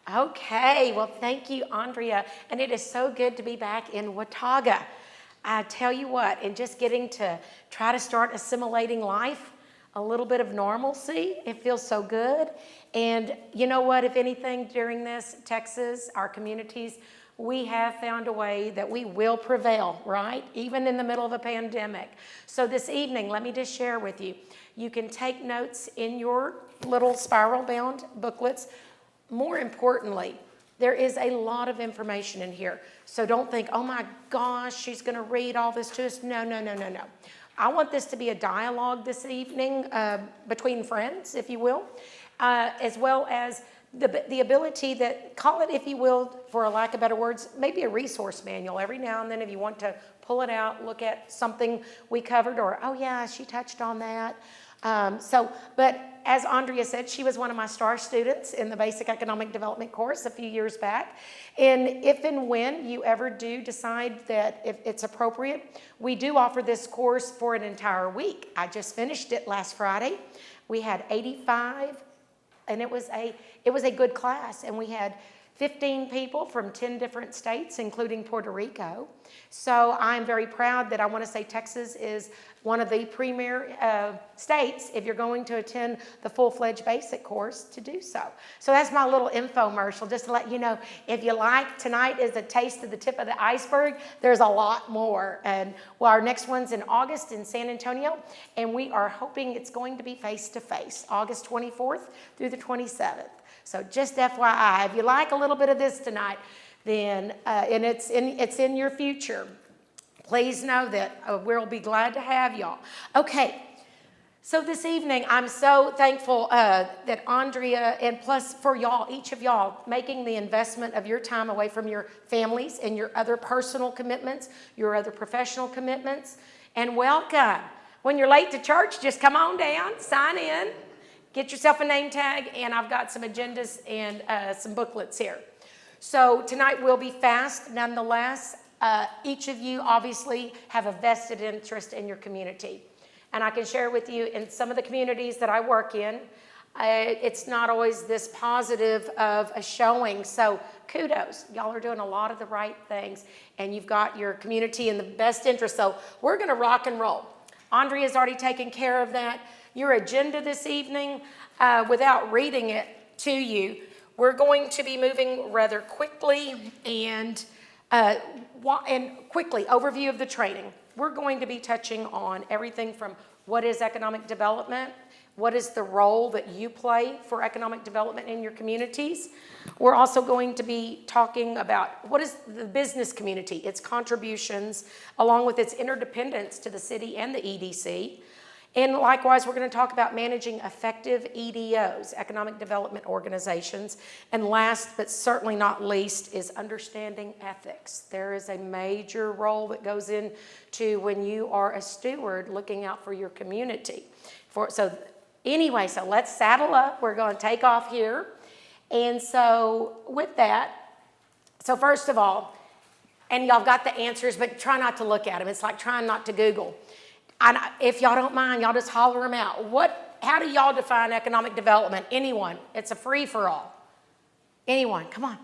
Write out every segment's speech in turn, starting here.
Okay, well, thank you, Andrea. And it is so good to be back in Watauga. I tell you what, and just getting to try to start assimilating life, a little bit of normalcy, it feels so good. And you know what, if anything, during this, Texas, our communities, we have found a way that we will prevail, right? Even in the middle of a pandemic. So this evening, let me just share with you. You can take notes in your little spiral-bound booklets. More importantly, there is a lot of information in here. So don't think, oh my gosh, she's going to read all this to us. No, no, no, no, no. I want this to be a dialogue this evening between friends, if you will, as well as the ability that, call it, if you will, for a lack of better words, maybe a resource manual every now and then if you want to pull it out, look at something we covered, or, oh yeah, she touched on that. But as Andrea said, she was one of my star students in the Basic Economic Development course a few years back. And if and when you ever do decide that if it's appropriate, we do offer this course for an entire week. I just finished it last Friday. We had 85, and it was a good class, and we had 15 people from 10 different states, including Puerto Rico. So I'm very proud that I want to say Texas is one of the premier states if you're going to attend the full-fledged basic course to do so. So that's my little infomercial, just to let you know, if you like, tonight is a taste of the tip of the iceberg. There's a lot more. And well, our next one's in August in San Antonio, and we are hoping it's going to be face-to-face, August 24th through the 27th. So just FYI, if you like a little bit of this tonight, then and it's in your future, please know that we'll be glad to have y'all. Okay, so this evening, I'm so thankful that Andrea, and plus for y'all, each of y'all, making the investment of your time away from your families and your other personal commitments, your other professional commitments, and welcome. When you're late to church, just come on down, sign in. Get yourself a name tag, and I've got some agendas and some booklets here. So tonight will be fast. Nonetheless, each of you obviously have a vested interest in your community. And I can share with you in some of the communities that I work in, it's not always this positive of a showing. So kudos. Y'all are doing a lot of the right things, and you've got your community in the best interest. So we're going to rock and roll. Andrea's already taken care of that. Your agenda this evening, without reading it to you, we're going to be moving rather quickly and quickly, overview of the training. We're going to be touching on everything from what is economic development, what is the role that you play for economic development in your communities. We're also going to be talking about what is the business community, its contributions, along with its interdependence to the city and the EDC. And likewise, we're going to talk about managing effective EDOs, economic development organizations. And last but certainly not least is understanding ethics. There is a major role that goes into when you are a steward looking out for your community. So let's saddle up. We're going to take off here. And so with that, so first of all, and y'all got the answers, but try not to look at them. It's like trying not to Google. If y'all don't mind, y'all just holler them out. How do y'all define economic development? Anyone? It's a free-for-all. Anyone? Come on.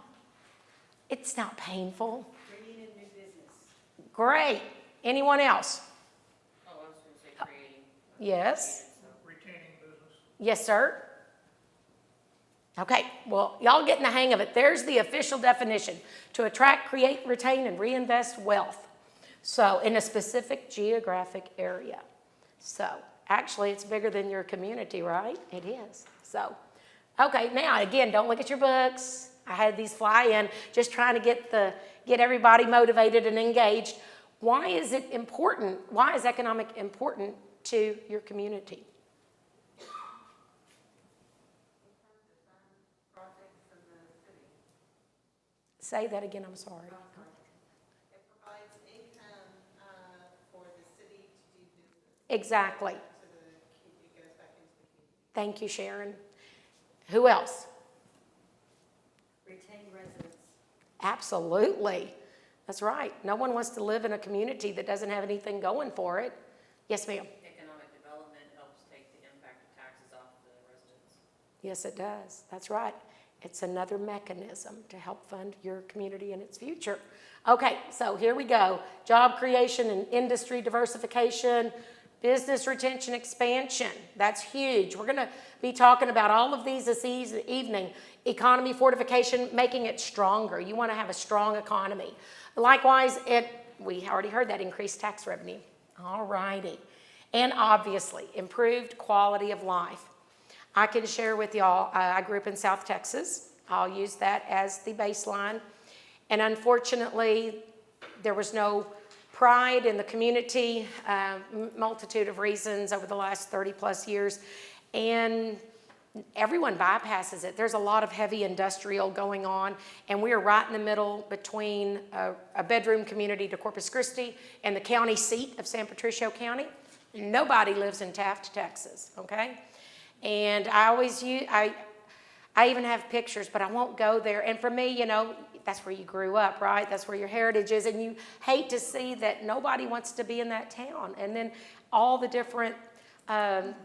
It's not painful. Bringing in new business. Great. Anyone else? Oh, I was going to say creating. Yes. Retaining business. Yes, sir. Okay, well, y'all getting the hang of it. There's the official definition: to attract, create, retain, and reinvest wealth. So in a specific geographic area. So actually it's bigger than your community, right? It is. So, okay, now again, don't look at your books. I had these fly in, just trying to get everybody motivated and engaged. Why is it important? Why is economic important to your community? Say that again, I'm sorry. Exactly. Thank you, Sharon. Who else? Retain residents. Absolutely. That's right. No one wants to live in a community that doesn't have anything going for it. Yes, ma'am. Economic development helps take the impact of taxes off the residents. Yes, it does. That's right. It's another mechanism to help fund your community and its future. Okay, so here we go. Job creation and industry diversification, business retention expansion. That's huge. We're going to be talking about all of these this evening. Economy fortification, making it stronger. You want to have a strong economy. Likewise, we already heard that, increased tax revenue. All righty. And obviously, improved quality of life. I can share with y'all, I grew up in South Texas. I'll use that as the baseline. And unfortunately, there was no pride in the community, multitude of reasons over the last 30 plus years. And everyone bypasses it. There's a lot of heavy industrial going on, and we are right in the middle between a bedroom community to Corpus Christi and the county seat of San Patricio County. Nobody lives in Taft, Texas, okay? And I even have pictures, but I won't go there. And for me, you know, that's where you grew up, right? That's where your heritage is. And you hate to see that nobody wants to be in that town. And then all the different, not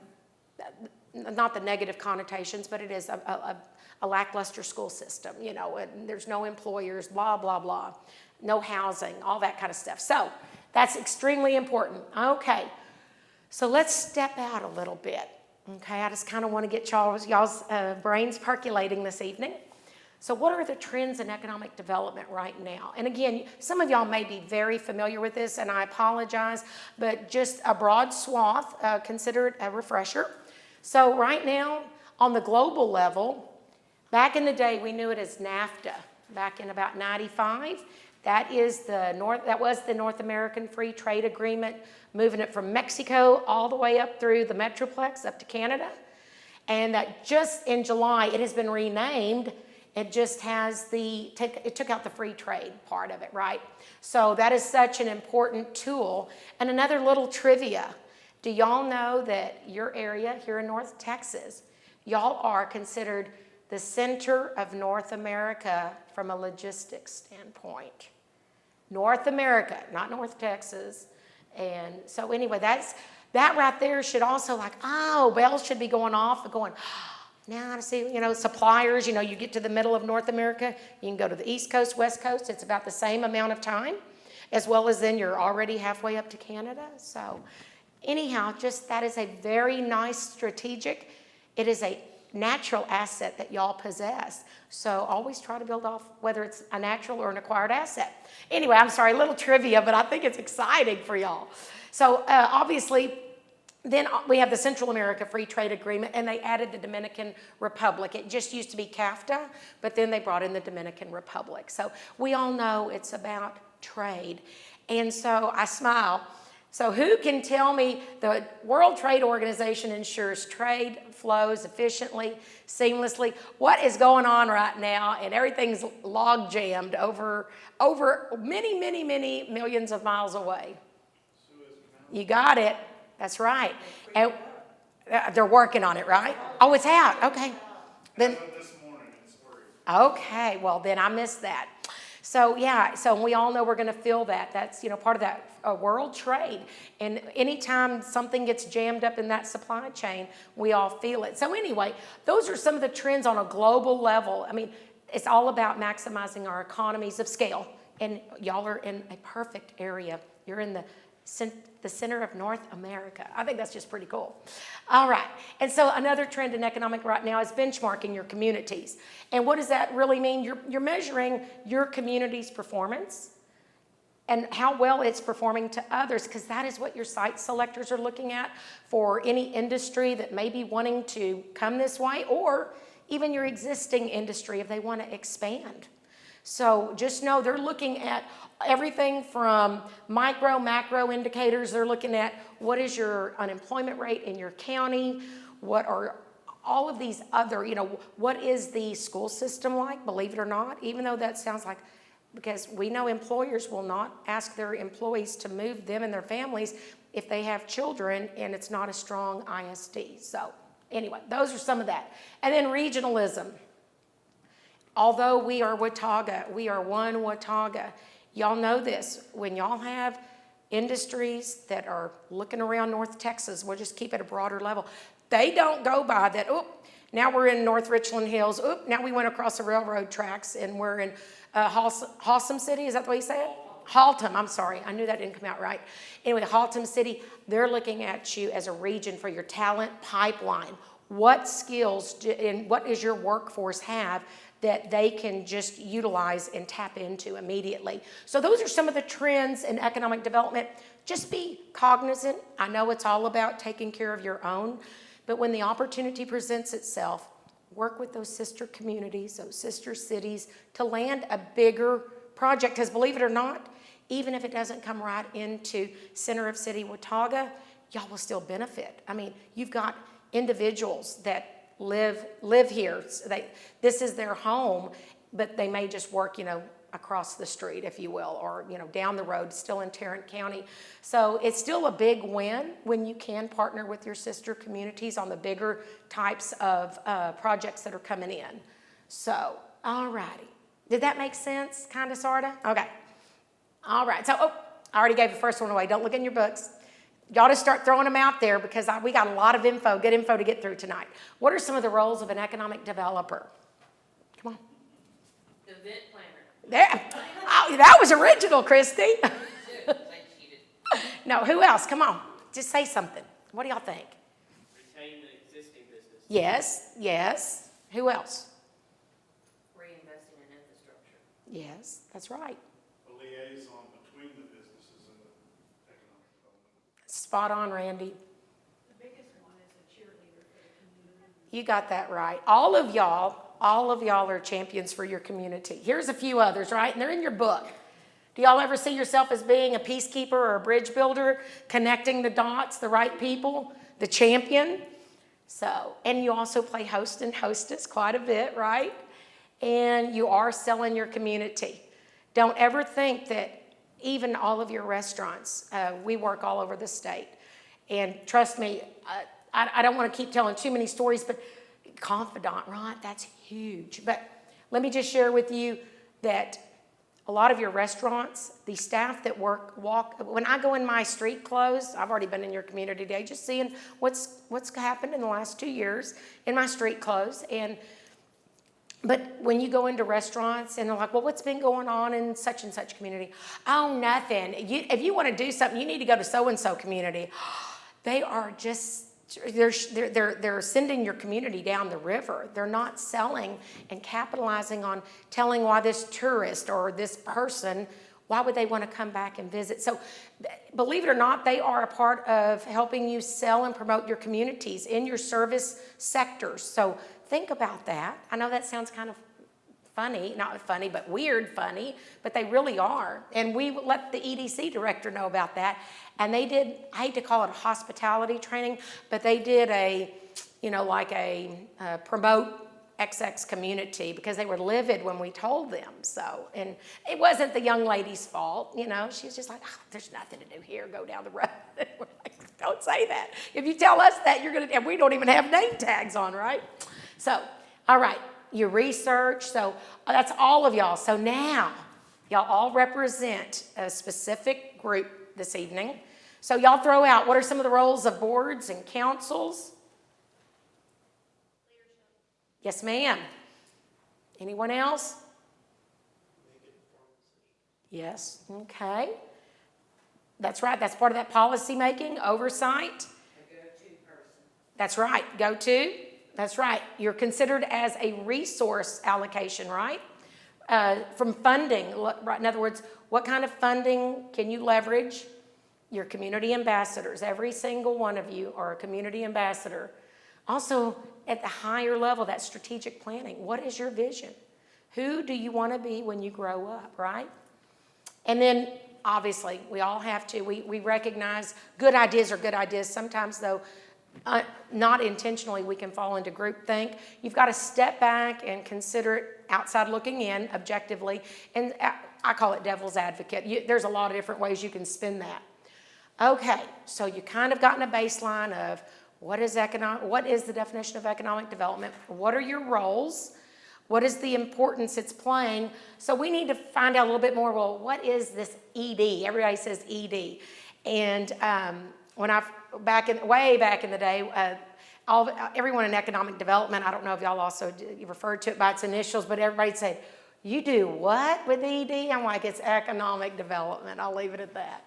the negative connotations, but it is a lackluster school system, you know, and there's no employers, blah, blah, blah, no housing, all that kind of stuff. So that's extremely important. Okay, so let's step out a little bit. Okay, I just kind of want to get y'all's brains percolating this evening. So what are the trends in economic development right now? And again, some of y'all may be very familiar with this, and I apologize, but just a broad swath, consider it a refresher. So right now, on the global level, back in the day, we knew it as NAFTA. Back in about 95, that was the North American Free Trade Agreement, moving it from Mexico all the way up through the Metroplex, up to Canada. And that just in July, it has been renamed. It just has it took out the free trade part of it, right? So that is such an important tool. And another little trivia. Do y'all know that your area here in North Texas, y'all are considered the center of North America from a logistics standpoint? North America, not North Texas. And so anyway, that right there should also bells should be going off and going, now I see, you know, suppliers, you know, you get to the middle of North America, you can go to the East Coast, West Coast, it's about the same amount of time, as well as then you're already halfway up to Canada. So anyhow, just that is a very nice strategic, it is a natural asset that y'all possess. So always try to build off whether it's a natural or an acquired asset. Anyway, I'm sorry, a little trivia, but I think it's exciting for y'all. So obviously, then we have the Central America Free Trade Agreement, and they added the Dominican Republic. It just used to be CAFTA, but then they brought in the Dominican Republic. So we all know it's about trade. And so I smile. So who can tell me the World Trade Organization ensures trade flows efficiently, seamlessly? What is going on right now? And everything's log jammed over many, many, many millions of miles away. You got it. That's right. And they're working on it, right? Oh, it's out. Okay. Then this morning it's free. Okay. Well, then I missed that. So yeah, so we all know we're going to feel that. That's, you know, part of that world trade. And anytime something gets jammed up in that supply chain, we all feel it. So anyway, those are some of the trends on a global level. I mean, it's all about maximizing our economies of scale. And y'all are in a perfect area. You're in the center of North America. I think that's just pretty cool. All right. And so another trend in economic right now is benchmarking your communities. And what does that really mean? You're measuring your community's performance and how well it's performing to others, because that is what your site selectors are looking at for any industry that may be wanting to come this way, or even your existing industry if they want to expand. So just know they're looking at everything from micro, macro indicators. They're looking at what is your unemployment rate in your county, what are all of these other, you know, what is the school system like, believe it or not, even though that sounds like, because we know employers will not ask their employees to move them and their families if they have children and it's not a strong ISD. So anyway, those are some of that. And then regionalism. Although we are Watauga, we are one Watauga. Y'all know this. When y'all have industries that are looking around North Texas, we'll just keep it a broader level. They don't go by that, oh, Now we're in North Richland Hills. Oop, now we went across the railroad tracks and we're in Haltom City. Is that the way you say it? Haltom, I'm sorry. I knew that didn't come out right. Anyway, Haltom City, they're looking at you as a region for your talent pipeline. What skills and what does your workforce have that they can just utilize and tap into immediately? So those are some of the trends in economic development. Just be cognizant. I know it's all about taking care of your own, but when the opportunity presents itself, work with those sister communities, those sister cities to land a bigger project. Because believe it or not, even if it doesn't come right into center of city Watauga, y'all will still benefit. I mean, you've got individuals that live here. So this is their home, but they may just work, across the street, if you will, or, down the road, still in Tarrant County. So it's still a big win when you can partner with your sister communities on the bigger types of projects that are coming in. So, all righty. Did that make sense, kind of, sort of? Okay. All right. So, I already gave the first one away. Don't look in your books. Y'all just start throwing them out there because we got a lot of info, good info to get through tonight. What are some of the roles of an economic developer? Come on. Event planner. There. Oh, that was original, Christy. I cheated. No, who else? Come on. Just say something. What do y'all think? Retain the existing business. Yes. Who else? Reinvesting in infrastructure. Yes, that's right. A liaison between the businesses and the economic development. Spot on, Randy. The biggest one is a cheerleader for the community. You got that right. All of y'all are champions for your community. Here's a few others, right? And they're in your book. Do y'all ever see yourself as being a peacekeeper or a bridge builder, connecting the dots, the right people, the champion? So, and you also play host and hostess quite a bit, right? And you are selling your community. Don't ever think that even all of your restaurants, we work all over the state. And trust me, I don't want to keep telling too many stories, but confidant, right? That's huge. But let me just share with you that a lot of your restaurants, the staff that walk, when I go in my street clothes, I've already been in your community today, just seeing what's happened in the last 2 years in my street clothes. But when you go into restaurants and they're like, well, what's been going on in such and such community? Oh, nothing. If you want to do something, you need to go to so-and-so community. They are just, they're sending your community down the river. They're not selling and capitalizing on telling why this tourist or this person, why would they want to come back and visit? So believe it or not, they are a part of helping you sell and promote your communities in your service sectors. So think about that. I know that sounds kind of funny, not funny, but weird funny, but they really are. And we let the EDC director know about that. And they did, I hate to call it a hospitality training, but they did a promote XX community because they were livid when we told them. So, and it wasn't the young lady's fault, she was just like, oh, there's nothing to do here, go down the road. We're like, don't say that. If you tell us that, and we don't even have name tags on, right? So, all right, your research, so that's all of y'all. So now, y'all all represent a specific group this evening. So y'all throw out, what are some of the roles of boards and councils? Leadership. Yes, ma'am. Anyone else? Yes, okay. That's right, that's part of that policy making, oversight. A go-to person. That's right, go-to. That's right. You're considered as a resource allocation, right? From funding, in other words, what kind of funding can you leverage? Your community ambassadors. Every single one of you are a community ambassador. Also, at the higher level, that strategic planning. What is your vision? Who do you want to be when you grow up, right? And then, obviously, we all have to. We recognize good ideas are good ideas. Sometimes, though, not intentionally, we can fall into groupthink. You've got to step back and consider it outside looking in, objectively. And I call it devil's advocate. There's a lot of different ways you can spin that. Okay, so you kind of gotten a baseline of what is the definition of economic development? What are your roles? What is the importance it's playing? So we need to find out a little bit more, well, what is this ED? Everybody says ED. And way back in the day, everyone in economic development, I don't know if y'all also you referred to it by its initials, but everybody said, you do what with ED? I'm like, it's economic development. I'll leave it at that.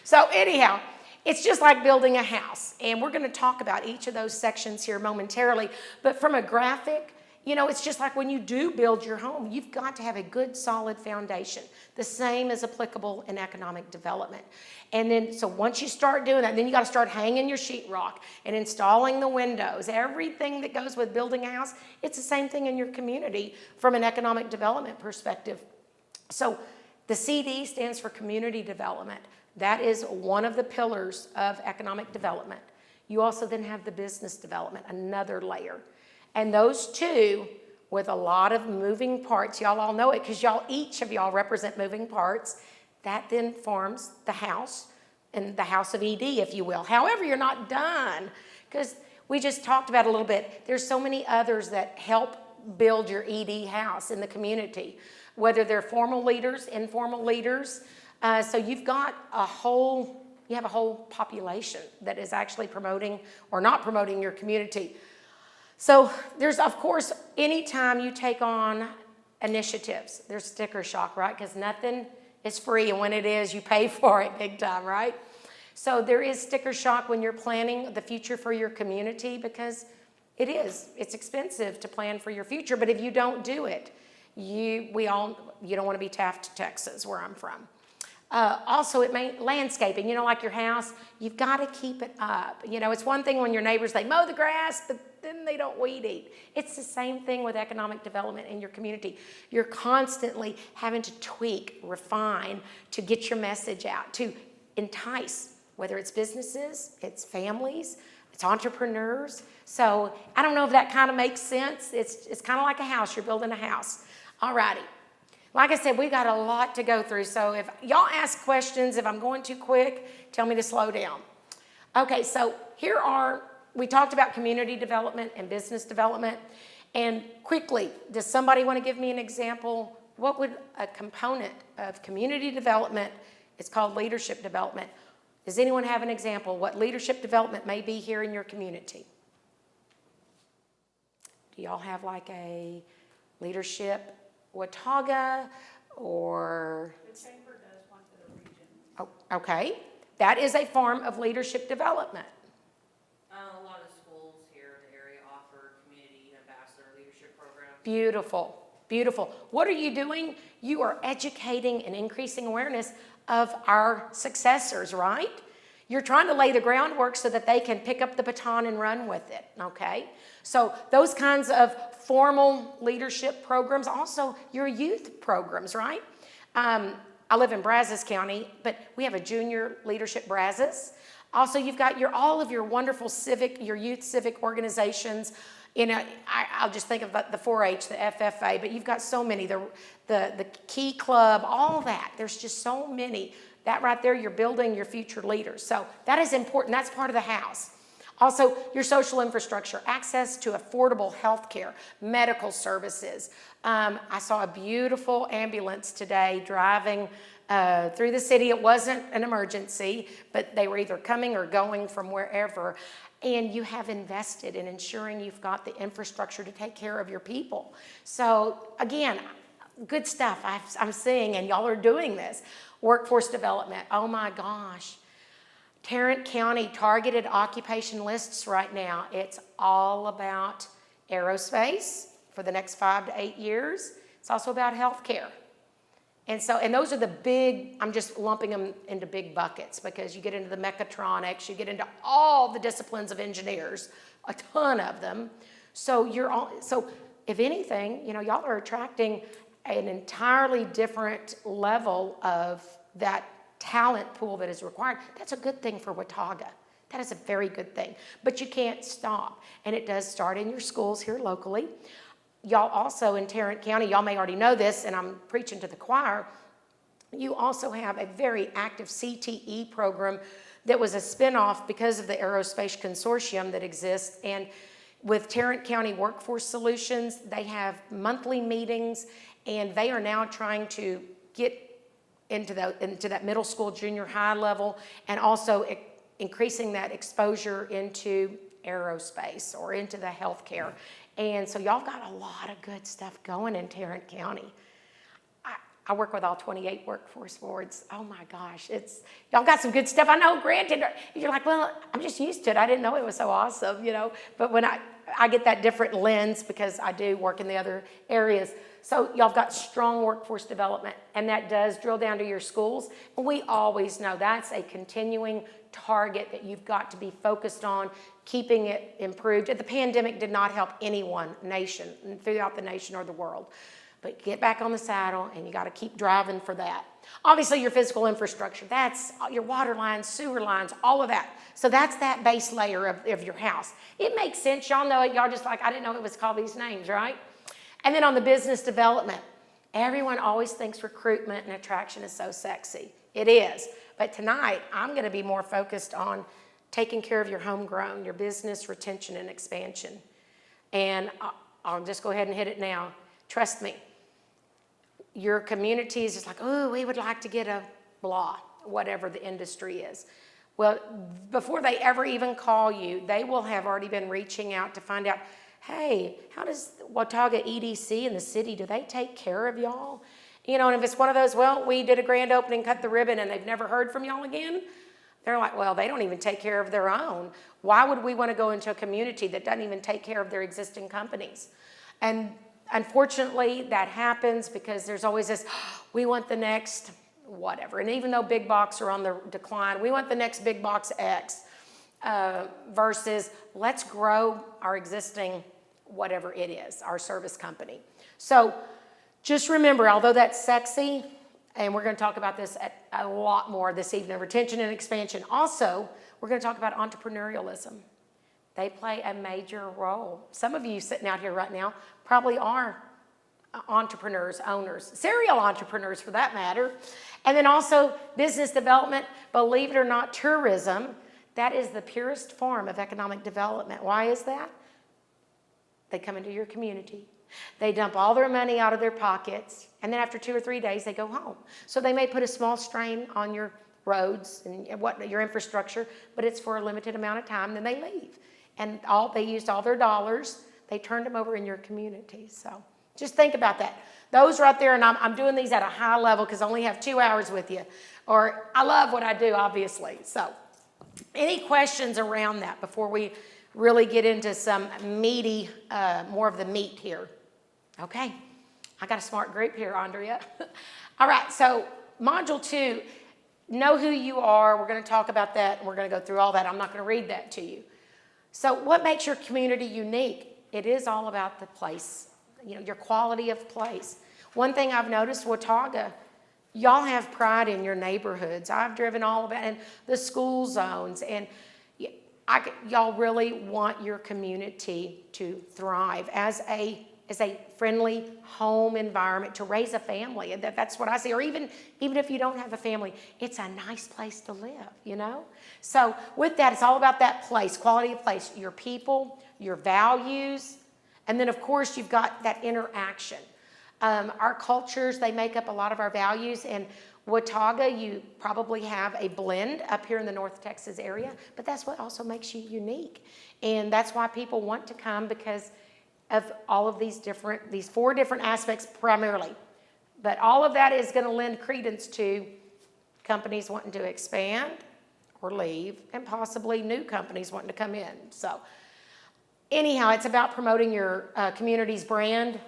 So anyhow, it's just like building a house. And we're going to talk about each of those sections here momentarily. But from a graphic, you know, it's just like when you do build your home, you've got to have a good, solid foundation. The same is applicable in economic development. And then, so once you start doing that, then you got to start hanging your sheetrock and installing the windows. Everything that goes with building a house, it's the same thing in your community from an economic development perspective. So the CD stands for community development. That is one of the pillars of economic development. You also then have the business development, another layer. And those two, with a lot of moving parts, y'all all know it because each of y'all represent moving parts. That then forms the house, and the house of ED, if you will. However, you're not done, because we just talked about it a little bit. There's so many others that help build your ED house in the community, whether they're formal leaders, informal leaders. So you have a whole population that is actually promoting or not promoting your community. So there's, of course, anytime you take on initiatives, there's sticker shock, right? Because nothing is free, and when it is, you pay for it big time, right? So there is sticker shock when you're planning the future for your community, because it's expensive to plan for your future. But if you don't do it, you don't want to be Taft, Texas, where I'm from. Also, landscaping, you know, like your house, you've got to keep it up. You know, it's one thing when your neighbors, they mow the grass, but then they don't weed eat. It's the same thing with economic development in your community. You're constantly having to tweak, refine, to get your message out, to entice, whether it's businesses, it's families, it's entrepreneurs. So I don't know if that kind of makes sense. It's kind of like a house. You're building a house. All righty. Like I said, we got a lot to go through, so if y'all ask questions, if I'm going too quick, tell me to slow down. Okay, so we talked about community development and business development, and quickly, does somebody want to give me an example? What would a component of community development, it's called leadership development. Does anyone have an example what leadership development may be here in your community? Do y'all have like a leadership Watauga or? The chamber does one for the region. Oh, okay. That is a form of leadership development. A lot of schools here in the area offer community ambassador leadership programs. Beautiful, beautiful. What are you doing? You are educating and increasing awareness of our successors, right? You're trying to lay the groundwork so that they can pick up the baton and run with it, okay? So those kinds of formal leadership programs, also your youth programs, right? I live in Brazos County, but we have a junior leadership Brazos. Also, you've got all of your wonderful your youth civic organizations. You know, I'll just think of the 4-H, the FFA, but you've got so many, the Key Club, all that. There's just so many. That right there, you're building your future leaders. So that is important. That's part of the house. Also, your social infrastructure, access to affordable health care, medical services. I saw a beautiful ambulance today driving through the city. It wasn't an emergency, but they were either coming or going from wherever. And you have invested in ensuring you've got the infrastructure to take care of your people. So again, good stuff I'm seeing, and y'all are doing this. Workforce development, oh my gosh. Tarrant County targeted occupation lists right now. It's all about aerospace for the next 5 to 8 years. It's also about healthcare. And those are the big, I'm just lumping them into big buckets, because you get into the mechatronics, you get into all the disciplines of engineers, a ton of them. So if anything, you know, y'all are attracting an entirely different level of that talent pool that is required. That's a good thing for Watauga. That is a very good thing. But you can't stop. And it does start in your schools here locally. Y'all also in Tarrant County, y'all may already know this, and I'm preaching to the choir, you also have a very active CTE program that was a spinoff because of the Aerospace Consortium that exists. And with Tarrant County Workforce Solutions, they have monthly meetings, and they are now trying to get into that middle school, junior high level, and also increasing that exposure into aerospace or into the healthcare. And so y'all got a lot of good stuff going in Tarrant County. I work with all 28 workforce boards. Oh my gosh, y'all got some good stuff. I know, granted, you're like, well, I'm just used to it. I didn't know it was so awesome, But when I get that different lens because I do work in the other areas. So y'all got strong workforce development, and that does drill down to your schools. And we always know that's a continuing target that you've got to be focused on, keeping it improved. The pandemic did not help anyone, nation, throughout the nation or the world. But get back on the saddle, and you got to keep driving for that. Obviously, your physical infrastructure, that's your water lines, sewer lines, all of that. So that's that base layer of your house. It makes sense. Y'all know it. Y'all just like, I didn't know it was called these names, right? And then on the business development, everyone always thinks recruitment and attraction is so sexy. It is. But tonight, I'm going to be more focused on taking care of your homegrown, your business retention and expansion. And I'll just go ahead and hit it now. Trust me. Your community is just like, oh, we would like to get a blah, whatever the industry is. Well, before they ever even call you, they will have already been reaching out to find out, hey, how does Watauga EDC in the city, do they take care of y'all? And if it's one of those, well, we did a grand opening, cut the ribbon, and they've never heard from y'all again, they're like, well, they don't even take care of their own. Why would we want to go into a community that doesn't even take care of their existing companies? And unfortunately, that happens because there's always this, we want the next whatever. And even though big box are on the decline, we want the next big box X versus let's grow our existing whatever it is, our service company. So just remember, although that's sexy, and we're going to talk about this a lot more this evening, retention and expansion. Also, we're going to talk about entrepreneurialism. They play a major role. Some of you sitting out here right now probably are entrepreneurs, owners, serial entrepreneurs for that matter. And then also business development, believe it or not, tourism, that is the purest form of economic development. Why is that? They come into your community. They dump all their money out of their pockets, and then after 2 or 3 days, they go home. So they may put a small strain on your roads and your infrastructure, but it's for a limited amount of time, then they leave. And they used all their dollars, they turned them over in your community. So just think about that. Those right there, and I'm doing these at a high level because I only have 2 hours with you. Or I love what I do, obviously. So any questions around that before we really get into some meaty, more of the meat here? Okay. I got a smart group here, Andrea. All right, so Module 2, know who you are. We're going to talk about that, and we're going to go through all that. I'm not going to read that to you. So what makes your community unique? It is all about the place, your quality of place. One thing I've noticed, Watauga, y'all have pride in your neighborhoods. I've driven all about and the school zones, and y'all really want your community to thrive as a friendly home environment to raise a family. And that's what I see. Or even if you don't have a family, it's a nice place to live, So with that, it's all about that place, quality of place, your people, your values, and then, of course, you've got that interaction. Our cultures, they make up a lot of our values. And Watauga, you probably have a blend up here in the North Texas area, but that's what also makes you unique. And that's why people want to come, because of all of these 4 different aspects primarily. But all of that is going to lend credence to companies wanting to expand or leave, and possibly new companies wanting to come in. So anyhow, it's about promoting your community's brand.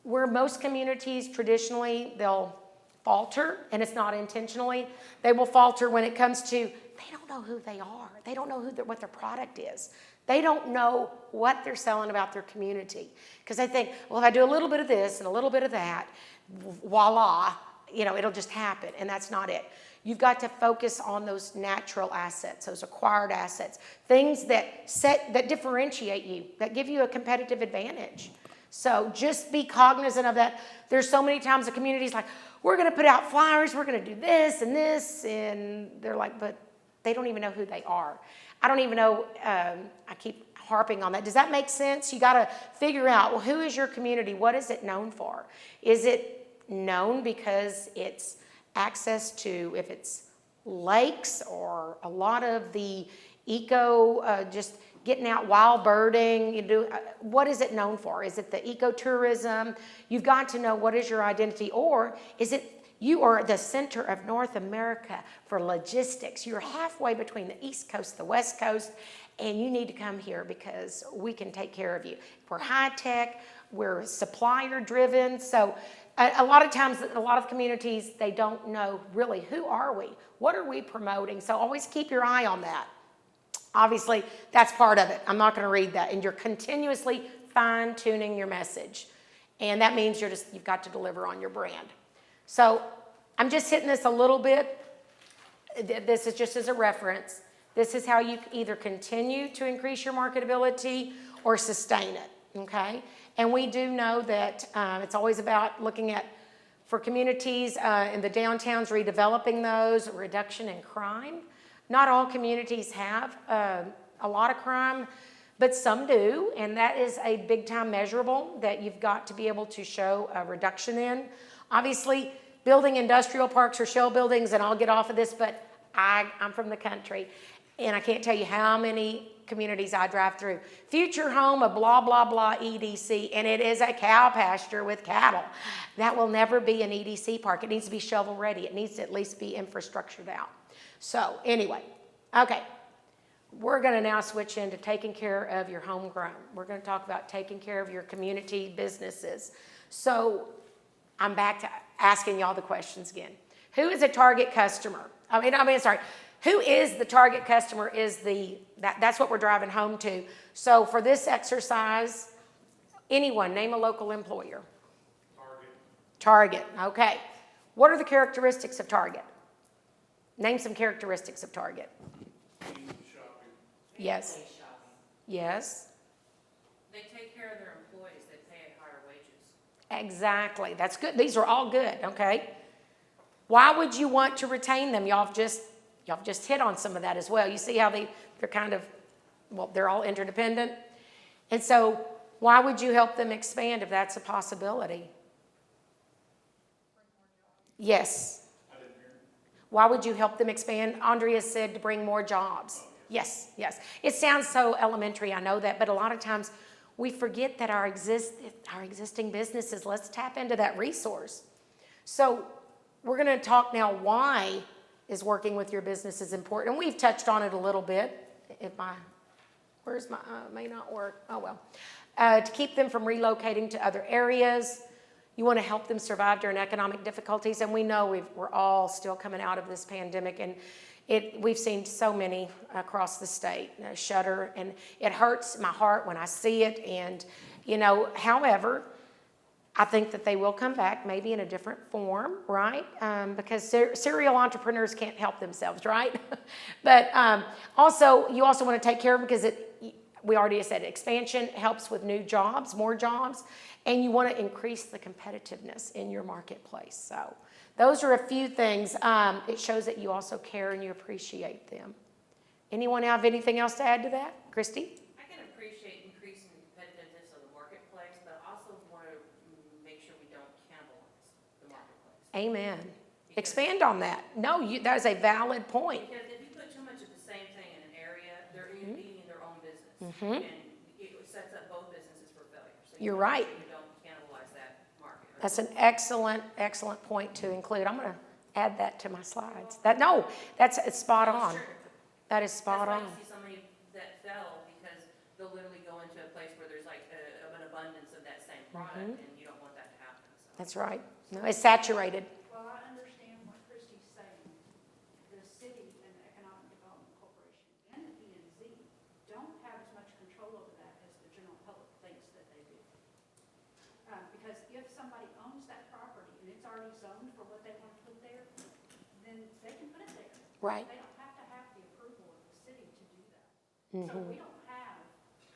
Where most communities traditionally, they'll falter, and it's not intentionally. They will falter when it comes to, they don't know who they are. They don't know what their product is. They don't know what they're selling about their community. Because they think, well, if I do a little bit of this and a little bit of that, voila, it'll just happen. And that's not it. You've got to focus on those natural assets, those acquired assets, things that differentiate you, that give you a competitive advantage. So just be cognizant of that. There's so many times the community's like, we're going to put out flyers, we're going to do this, and they're like, but they don't even know who they are. I don't even know, I keep harping on that. Does that make sense? You got to figure out, well, who is your community? What is it known for? Is it known because it's access to, if it's lakes or a lot of the getting out wild birding, you do, what is it known for? Is it the ecotourism? You've got to know what is your identity, or is it you are the center of North America for logistics. You're halfway between the East Coast, the West Coast, and you need to come here because we can take care of you. We're high tech, we're supplier driven. So a lot of times, a lot of communities, they don't know really who are we? What are we promoting? So always keep your eye on that. Obviously, that's part of it. I'm not going to read that. And you're continuously fine tuning your message. And that means you've got to deliver on your brand. So I'm just hitting this a little bit. This is just as a reference. This is how you either continue to increase your marketability or sustain it, okay? And we do know that it's always about looking at, for communities in the downtowns, redeveloping those, reduction in crime. Not all communities have a lot of crime, but some do, and that is a big time measurable that you've got to be able to show a reduction in. Obviously, building industrial parks or shell buildings, and I'll get off of this, but I'm from the country, and I can't tell you how many communities I drive through. Future home of blah, blah, blah EDC, and it is a cow pasture with cattle. That will never be an EDC park. It needs to be shovel ready. It needs to at least be infrastructured out. So anyway, okay. We're going to now switch into taking care of your homegrown. We're going to talk about taking care of your community businesses. So I'm back to asking y'all the questions again. Who is a target customer? Who is the target customer that's what we're driving home to. So for this exercise, anyone, name a local employer. Target, okay. What are the characteristics of Target? Name some characteristics of Target. Yes. Yes. They take care of their employees, they pay at higher wages. Exactly. That's good. These are all good, okay? Why would you want to retain them? Y'all have just hit on some of that as well. You see how they're kind of, well, they're all interdependent. And so why would you help them expand if that's a possibility? Yes. Why would you help them expand? Andrea said to bring more jobs. Yes, yes. It sounds so elementary, I know that, but a lot of times we forget that our existing businesses, let's tap into that resource. So we're going to talk now why is working with your business is important. And we've touched on it a little bit. May not work. Oh, well. To keep them from relocating to other areas. You want to help them survive during economic difficulties. And we know we're all still coming out of this pandemic. And we've seen so many across the state shutter. And it hurts my heart when I see it. And, however, I think that they will come back maybe in a different form, right? Because serial entrepreneurs can't help themselves, right? But you also want to take care of them because we already said expansion helps with new jobs, more jobs, and you want to increase the competitiveness in your marketplace. So those are a few things. It shows that you also care and you appreciate them. Anyone have anything else to add to that? Christy? I can appreciate increasing the competitiveness of the marketplace, but I also want to make sure we don't cannibalize the marketplace. Amen. Expand on that. No, that is a valid point. Because if you put too much of the same thing in an area, they're eating their own business. Mm-hmm. And it sets up both businesses for failure. So You're right. You don't cannibalize that market. That's an excellent, excellent point to include. I'm going to add that to my slides. That's spot on. That is spot on. That's why you see somebody that fell because they'll literally go into a place where there's like an abundance of that same product, and you don't want that to happen. So. That's right. No, it's saturated. Well, I understand what Christy's saying. The city and the Economic Development Corporation and the E&Z don't have as much control over that as the general public thinks that they do. Because if somebody owns that property and it's already zoned for what they want to put there, then they can put it there. Right. They don't have to have the approval of the city to do that. So we don't have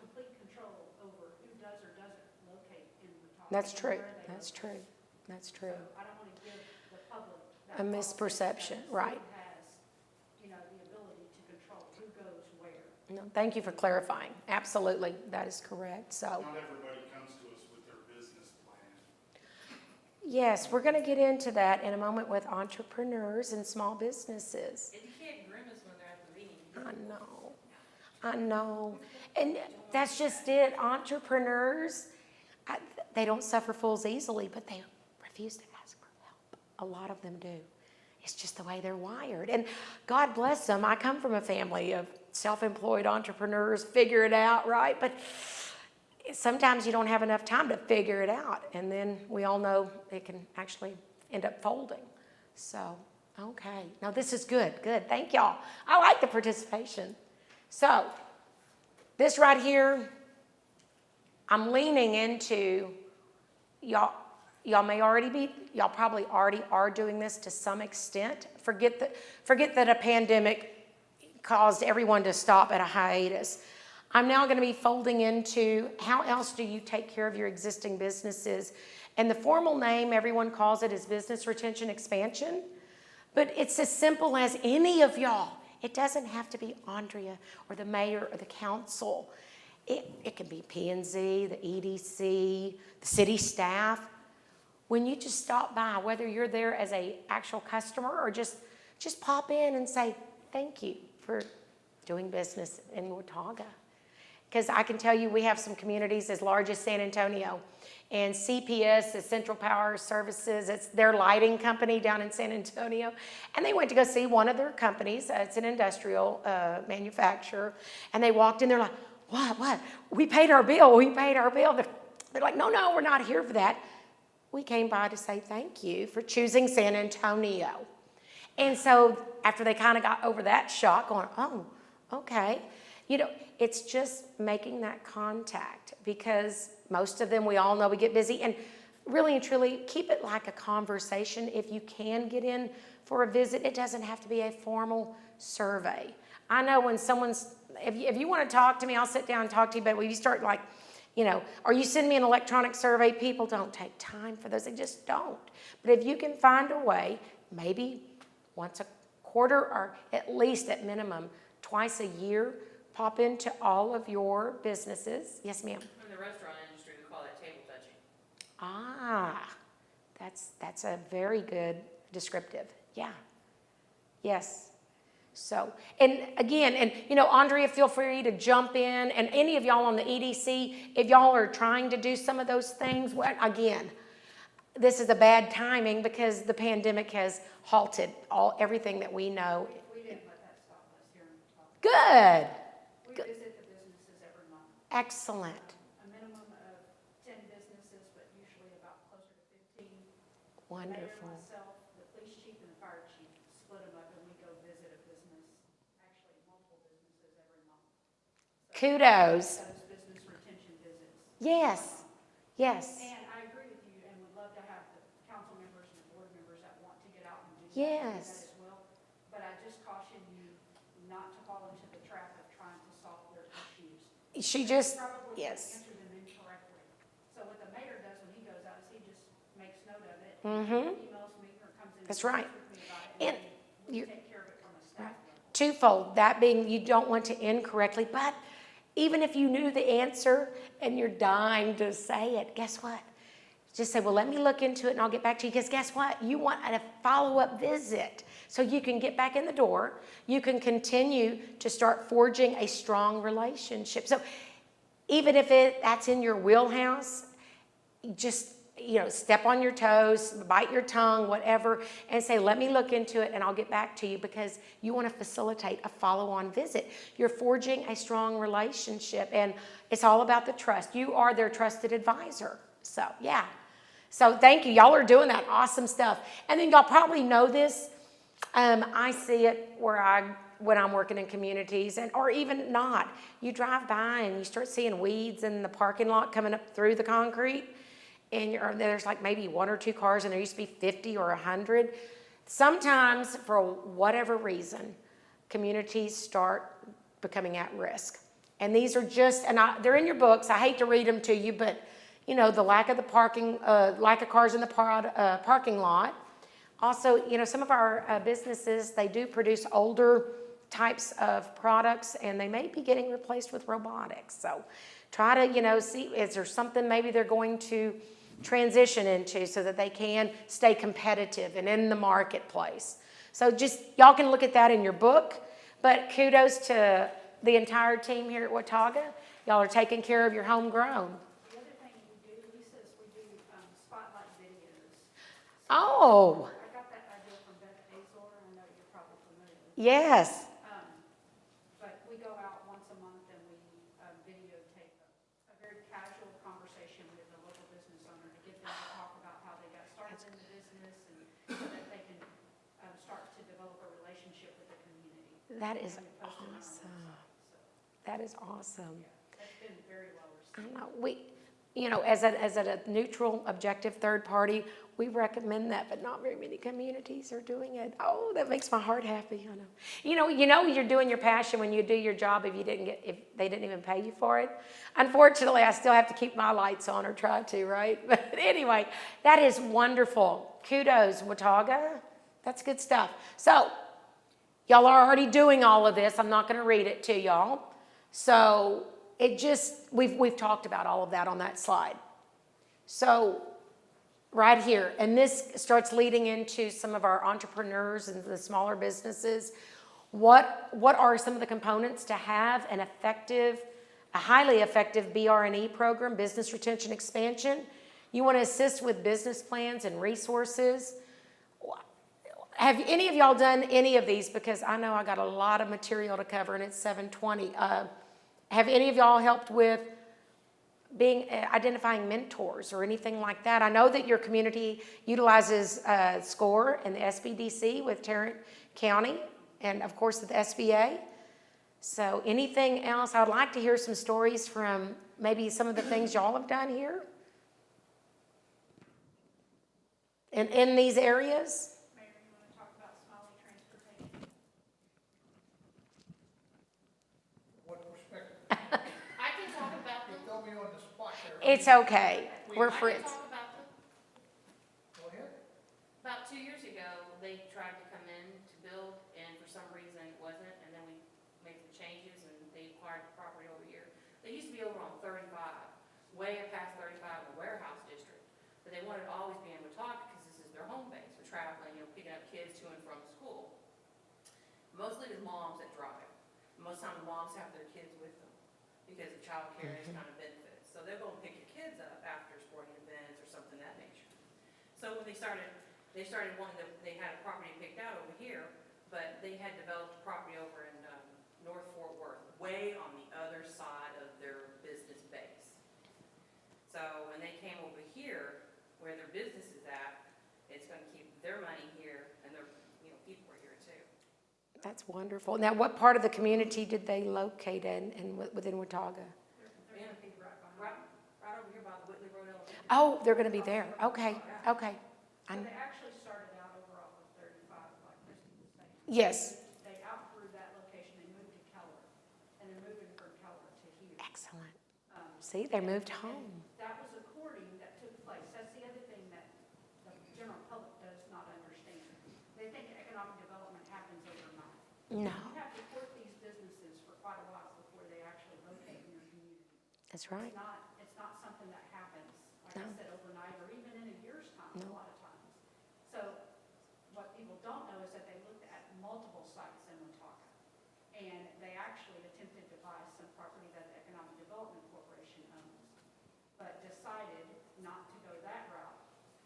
complete control over who does or doesn't locate in Watauga. That's true. and where they That's locate. true. That's true. So I don't want to give the public that A misperception, right. Has, the ability to control who goes where. No, thank you for clarifying. Absolutely. That is correct. So, Not everybody comes to us with their business plan. yes, we're going to get into that in a moment with entrepreneurs and small businesses. If you can't grimace when they're at the meeting, I know. I know. And that's just it. Entrepreneurs, they don't suffer fools easily, but they refuse to ask for help. A lot of them do. It's just the way they're wired. And God bless them. I come from a family of self-employed entrepreneurs, figure it out, right? But sometimes you don't have enough time to figure it out. And then we all know it can actually end up folding. So, okay. Now this is good. Good. Thank y'all. I like the participation. So, this right here, I'm leaning into, y'all probably already are doing this to some extent. Forget that a pandemic caused everyone to stop at a hiatus. I'm now going to be folding into how else do you take care of your existing businesses? And the formal name, everyone calls it, is business retention expansion. But it's as simple as any of y'all. It doesn't have to be Andrea or the mayor or the council. It can be P&Z, the EDC, the city staff. When you just stop by, whether you're there as an actual customer or just pop in and say, thank you for doing business in Watauga. Because I can tell you we have some communities as large as San Antonio. And CPS is Central Power Services. It's their lighting company down in San Antonio. And they went to go see one of their companies. It's an industrial manufacturer. And they walked in, they're like, what? We paid our bill. They're like, no, we're not here for that. We came by to say thank you for choosing San Antonio. And so after they kind of got over that shock, going, oh, okay. It's just making that contact because most of them, we all know we get busy. And really and truly, keep it like a conversation. If you can get in for a visit, it doesn't have to be a formal survey. I know when if you want to talk to me, I'll sit down and talk to you, but when you start or you send me an electronic survey, people don't take time for those. They just don't. But if you can find a way, maybe once a quarter or at least at minimum twice a year, pop into all of your businesses. Yes, ma'am. In the restaurant industry, we call that table touching. Ah, that's a very good descriptive. Yeah. Yes. So, and again, Andrea, feel free to jump in. And any of y'all on the EDC, if y'all are trying to do some of those things, again, this is a bad timing because the pandemic has halted everything that we know. We didn't let that stop us here in Watauga. Good. We visit the businesses every month. Excellent. A minimum of 10 businesses, but usually about closer to 15. Wonderful. Mayor, myself, the police chief, and the fire chief split them up, and we go visit a business, actually multiple businesses every month. So Kudos. those business retention visits. Yes. Yes. And I agree with you, and would love to have the council members and the board members that want to get out and do Yes. that as well. But I just caution you not to fall into the trap of trying to solve their issues. She just, Probably yes. answer them incorrectly. So what the mayor does when he goes out is he just makes note of it. Mm-hmm. Emails me or comes in. That's and right. talks with me about it, And we you're take care of it from a staff level. twofold. That being, you don't want to incorrectly, but even if you knew the answer and you're dying to say it, guess what? Just say, well, let me look into it and I'll get back to you. Because guess what? You want a follow-up visit. So you can get back in the door. You can continue to start forging a strong relationship. So even if that's in your wheelhouse, just, step on your toes, bite your tongue, whatever, and say, let me look into it and I'll get back to you because you want to facilitate a follow-on visit. You're forging a strong relationship and it's all about the trust. You are their trusted advisor. So, yeah. So thank you. Y'all are doing that awesome stuff. And then y'all probably know this. I see it when I'm working in communities or even not. You drive by and you start seeing weeds in the parking lot coming up through the concrete. And there's like maybe 1 or 2 cars and there used to be 50 or 100. Sometimes, for whatever reason, communities start becoming at risk. And these are they're in your books. I hate to read them to you, but the lack of cars in the parking lot. Also, some of our businesses, they do produce older types of products and they may be getting replaced with robotics. So try to, see, is there something maybe they're going to transition into so that they can stay competitive and in the marketplace. So just, y'all can look at that in your book, but kudos to The entire team here at Watauga? Y'all are taking care of your homegrown. The other thing we do, Lisa, is we do spotlight videos. Oh, I got that idea from Beth Azor, I know you're probably familiar with. yes. But we go out once a month and we videotape a very casual conversation with a local business owner to get them to talk about how they got started in the business and so that they can start to develop a relationship with the community. That is And we post it on our awesome. website, so, That is awesome. that's been very well I received. know, as a neutral, objective third party, we recommend that, but not very many communities are doing it. Oh, that makes my heart happy, I know. You know you're doing your passion when you do your job if they didn't even pay you for it. Unfortunately, I still have to keep my lights on or try to, right? But anyway, that is wonderful. Kudos, Watauga. That's good stuff. So, y'all are already doing all of this. I'm not going to read it to y'all. So, we've talked about all of that on that slide. So, right here, and this starts leading into some of our entrepreneurs and the smaller businesses. What are some of the components to have a highly effective BR&E program, business retention expansion? You want to assist with business plans and resources. Have any of y'all done any of these? Because I know I got a lot of material to cover and it's 7:20. Have any of y'all helped with identifying mentors or anything like that? I know that your community utilizes SCORE and the SBDC with Tarrant County and of course the SBA. So anything else? I'd like to hear some stories from maybe some of the things y'all have done here in these areas. Mayor, you want to talk about Smiley Transportation? What perspective? I can talk about You them. throw me on the spot there. It's okay. We're I can friends. talk about them. Go ahead. About 2 years ago, they tried to come in to build, and for some reason it wasn't, and then we made some changes, and they acquired the property over here. They used to be over on 35, way past 35 in the warehouse district, but they wanted to always be in Watauga because this is their home base for traveling, picking up kids to and from school. Mostly it's moms that drive. Most time the moms have their kids with them because of childcare is kind of benefits. So they'll go and pick your kids up after sporting events or something of that nature. So when they started wanting they had a property picked out over here, but they had developed property over in North Fort Worth, way on the other side of their business base. So when they came over here, where their business is at, it's going to keep their money here, and their people are here too. That's wonderful. Now, what part of the community did they locate within Watauga? They're going to be right behind. Right over here by the Whitley Road Elementary. Oh, they're going to be there. Okay, okay. So they actually started out over off of 35, like Christie was saying. Yes. They outgrew that location, they moved to Keller, and they're moving from Keller to here. Excellent. Um, See, they moved and home. That was a courting that took place. That's the other thing that the general public does not understand. They think economic development happens overnight. No, You have to court these businesses for quite a while before they actually locate in your community. that's right. It's not something that happens, like I No. said, overnight or even in a year's time, No. a lot of times. So what people don't know is that they looked at multiple sites in Watauga. And they actually attempted to buy some property that the Economic Development Corporation owns, but decided not to go that route.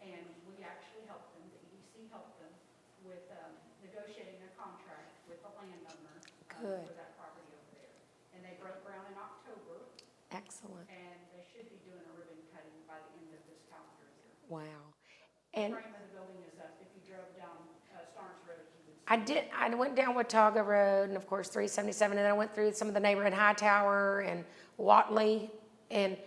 And we actually helped them, the EDC helped them with negotiating a contract with the landowner Good. for that property over there. And they broke ground in October, Excellent. and they should be doing a ribbon cutting by the end of this calendar year. Wow. The And frame of the building is up. If you drove down Starnes Road, you would see. I went down Watauga Road and of course 377, and then I went through some of the neighborhood Hightower and Watley and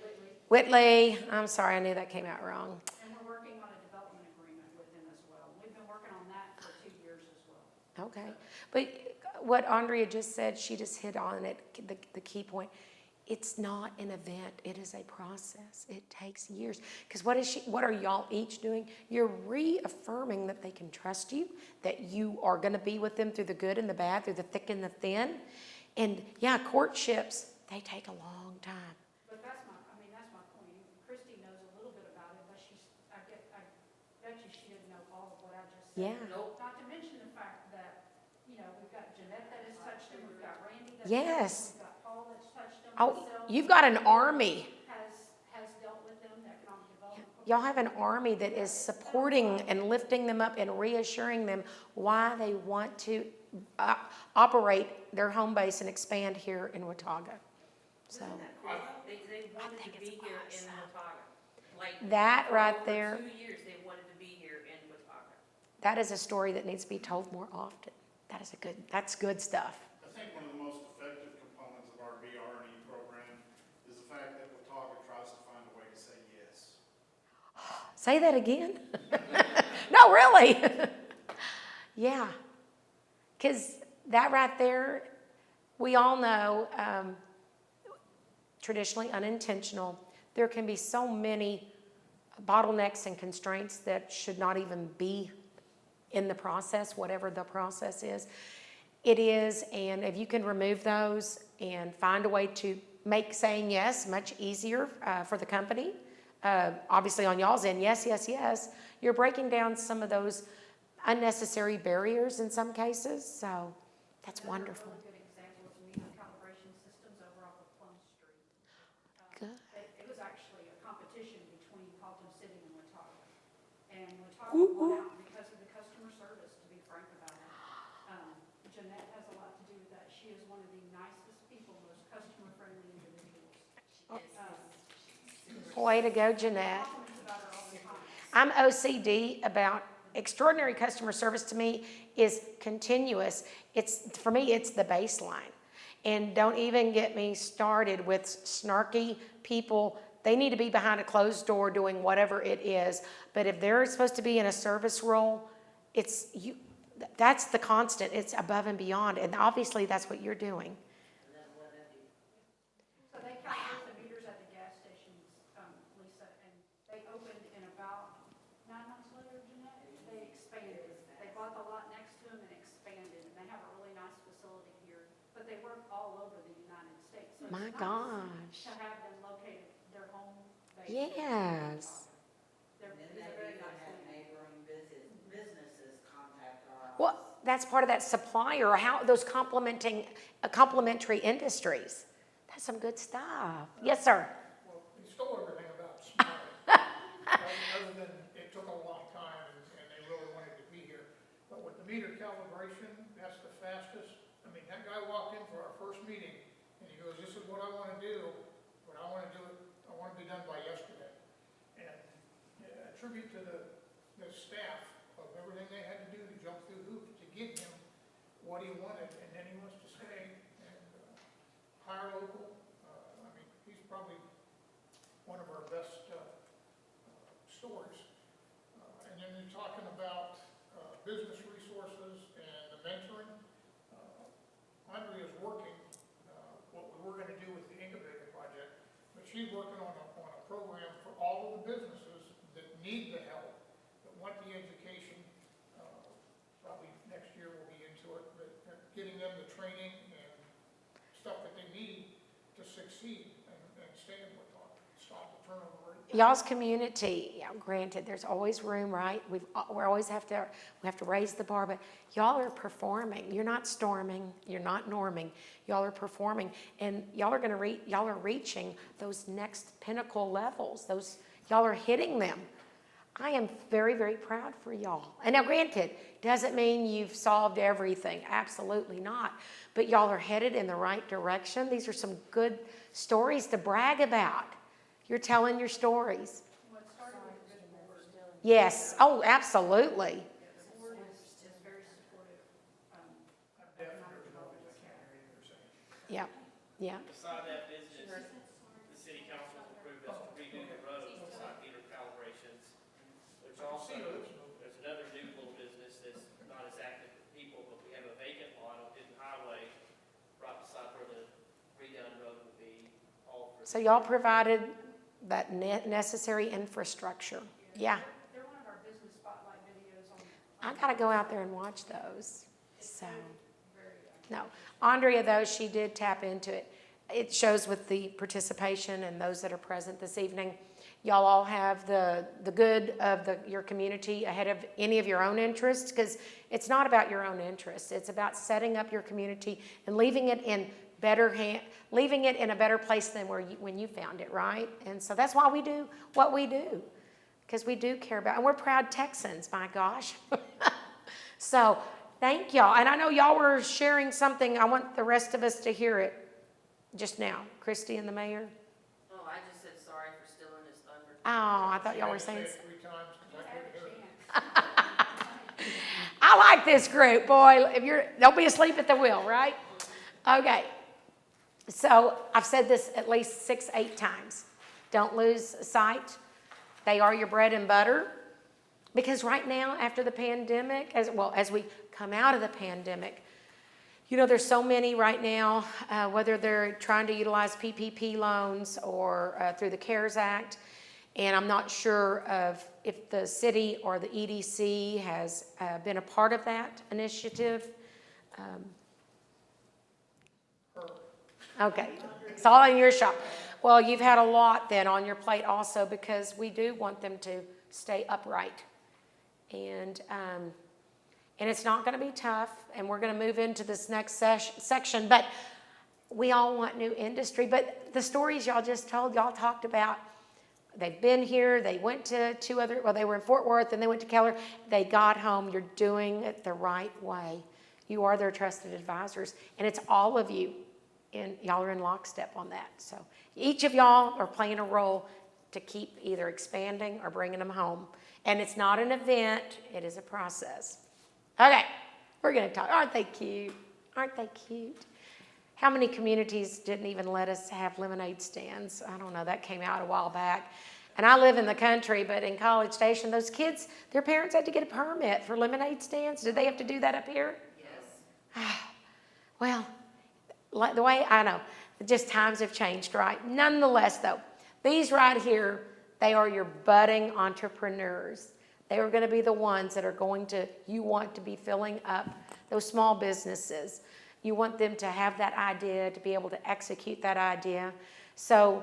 Whitley. I'm sorry, I knew that came out wrong. And we're working on a development agreement with them as well. We've been working on that for 2 years as well. Okay. But what Andrea just said, she just hit on it, the key point. It's not an event, it is a process. It takes years. Because what are y'all each doing? You're reaffirming that they can trust you, that you are going to be with them through the good and the bad, through the thick and the thin. And yeah, courtships, they take a long time. But that's my point. Christy knows a little bit about it, but I bet you she didn't know all of what I just said. Yeah. Nope. Not to mention the fact that you know, we've got Jeanette that has touched them, we've got Randy that's touched Yes. them, we've got Paul that's touched them. Oh, myself you've got an army. has dealt with them, the Economic Development Y'all have an army that is supporting and lifting them up and reassuring them why they want to operate their home base and expand here in Watauga. So Isn't that cool? They wanted think to it's be here in awesome. Watauga. Like, that for right over there, 2 years, they wanted to be here in Watauga. that is a story that needs to be told more often. That's good stuff. I think one of the most effective components of our BR&E program is the fact that Watauga tries to find a way to say yes. Say that again? No, really. Yeah. Because that right there, we all know, traditionally unintentional, there can be so many bottlenecks and constraints that should not even be in the process, whatever the process is. It is, and if you can remove those and find a way to make saying yes much easier for the company, obviously on y'all's end, yes, yes, yes, you're breaking down some of those unnecessary barriers in some cases, so that's wonderful. Another really good example is meter calibration systems over off of Plum Street. Good. It was actually a competition between Haltom City and Watauga. And Watauga won out because of the customer service, to be frank about it. Jeanette has a lot to do with that. She is one of the nicest people, most customer-friendly individuals. Way to go, Jeanette. Compliments about her all the time. I'm OCD about extraordinary customer service. To me is continuous. For me, it's the baseline. And don't even get me started with snarky people. They need to be behind a closed door doing whatever it is. But if they're supposed to be in a service role, that's the constant. It's above and beyond. And obviously that's what you're doing. So they calibrate the meters at the gas stations, Lisa, and they opened in about 9 months later, Jeanette, they expanded. They bought the lot next to them and expanded, and they have a really nice facility here, but they work all over the United States. So it's My nice gosh. to have them located, their home base. Yes. They're And then a they very even nice have family. neighboring businesses contact our office. Well, that's part of that supplier, how those complementary industries. That's some good stuff. Yes, sir. Well, you stole everything about Smart. Other than it took a long time and they really wanted to be here. But with the meter calibration, that's the fastest. I mean, that guy walked in for our first meeting and he goes, this is what I want to do, but I want to do it, I want to be done by yesterday. And a tribute to the staff of everything they had to do to jump through hoops to get him what he wanted, and then he wants to stay and hire local. I mean, he's probably one of our best stores. And then you're talking about business resources and the mentoring. Andrea's working what we were going to do with the incubator project, but she's working on a program for all of the businesses that need the help, that want the education. Probably next year we'll be into it, but getting them the training and stuff that they need to succeed and stay in Watauga, stop the turnover rate. Y'all's community, granted, there's always room, right? We always have to raise the bar, but y'all are performing. You're not storming. You're not norming. Y'all are performing, and y'all are reaching those next pinnacle levels. Y'all are hitting them. I am very, very proud for y'all. And now, granted, doesn't mean you've solved everything. Absolutely not. But y'all are headed in the right direction. These are some good stories to brag about. You're telling your stories. Well, it started with a good board. Yes. Oh, absolutely. The board is very supportive. I'm deaf, there's no way I can't hear you saying. Yeah. Yeah. Beside that business, the city council approved us to redo the roads beside meter calibrations, which also, there's another new little business that's not as active with people, but we have a vacant lot on Hidden Highway right beside where the redone road will be, all for. So y'all provided that necessary infrastructure. Yeah. They're one of our business spotlight videos on. I got to go out there and watch those. So, Very, no. Andrea, though, she did tap into it. It shows with the participation and those that are present this evening. y'all all have the good of your community ahead of any of your own interests, because it's not about your own interests. It's about setting up your community and leaving it in a better place than when you found it, right? And so that's why we do what we do, because we do care about, and we're proud Texans, my gosh. So thank y'all. And I know y'all were sharing something. I want the rest of us to hear it just now. Christy and the mayor. Oh, I just said sorry for stealing his thunder. Oh, I thought y'all were saying. Say it 3 times, 'cause I couldn't hear it. I like this group, boy. Don't be asleep at the wheel, right? Okay. So I've said this at least 6, 8 times. Don't lose sight. They are your bread and butter. Because right now, after the pandemic, as we come out of the pandemic, there's so many right now, whether they're trying to utilize PPP loans or through the CARES Act. And I'm not sure if the city or the EDC has been a part of that initiative. Okay, it's all in your shop. Well, you've had a lot then on your plate also, because we do want them to stay upright. And it's not going to be tough, and we're going to move into this next section, but we all want new industry. But the stories y'all just told, y'all talked about, they've been here, they went to they were in Fort Worth, and they went to Keller, they got home. You're doing it the right way. You are their trusted advisors, and it's all of you, and y'all are in lockstep on that. So each of y'all are playing a role to keep either expanding or bringing them home. And it's not an event, it is a process. Okay, we're going to talk. Aren't they cute? Aren't they cute? How many communities didn't even let us have lemonade stands? I don't know, that came out a while back. And I live in the country, but in College Station, those kids, their parents had to get a permit for lemonade stands. Did they have to do that up here? Yes. Well, the way I know, just times have changed, right? Nonetheless, though, these right here, they are your budding entrepreneurs. They are going to be the ones that you want to be filling up those small businesses. You want them to have that idea, to be able to execute that idea. So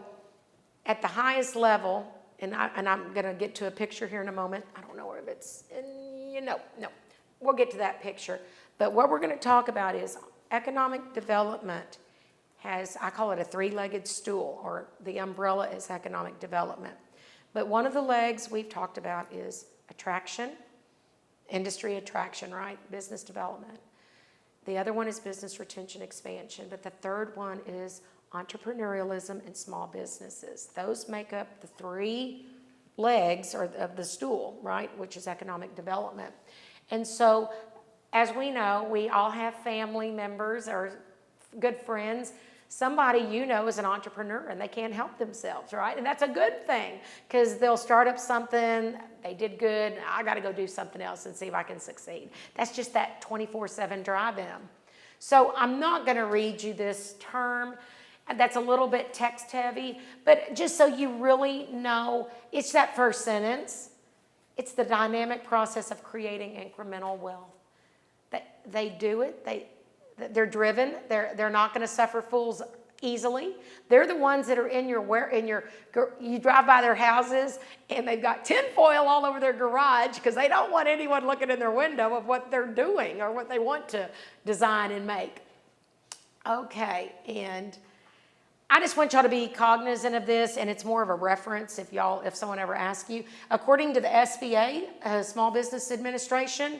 at the highest level, and I'm going to get to a picture here in a moment. I don't know if it's, no, we'll get to that picture. But what we're going to talk about is economic development I call it a 3-legged stool, or the umbrella is economic development. But one of the legs we've talked about is attraction, industry attraction, right? Business development. The other one is business retention expansion. But the third one is entrepreneurialism and small businesses. Those make up the 3 legs of the stool, right? Which is economic development. And so, as we know, we all have family members or good friends. Somebody is an entrepreneur and they can't help themselves, right? And that's a good thing, because they'll start up something, they did good, I got to go do something else and see if I can succeed. That's just that 24/7 drive in them. So I'm not going to read you this term. That's a little bit text heavy, but just so you really know, it's that first sentence. It's the dynamic process of creating incremental wealth. They do it. They're driven. They're not going to suffer fools easily. They're the ones that are you drive by their houses and they've got tinfoil all over their garage because they don't want anyone looking in their window of what they're doing or what they want to design and make. Okay, and I just want y'all to be cognizant of this, and it's more of a reference if someone ever asks you. According to the SBA, Small Business Administration,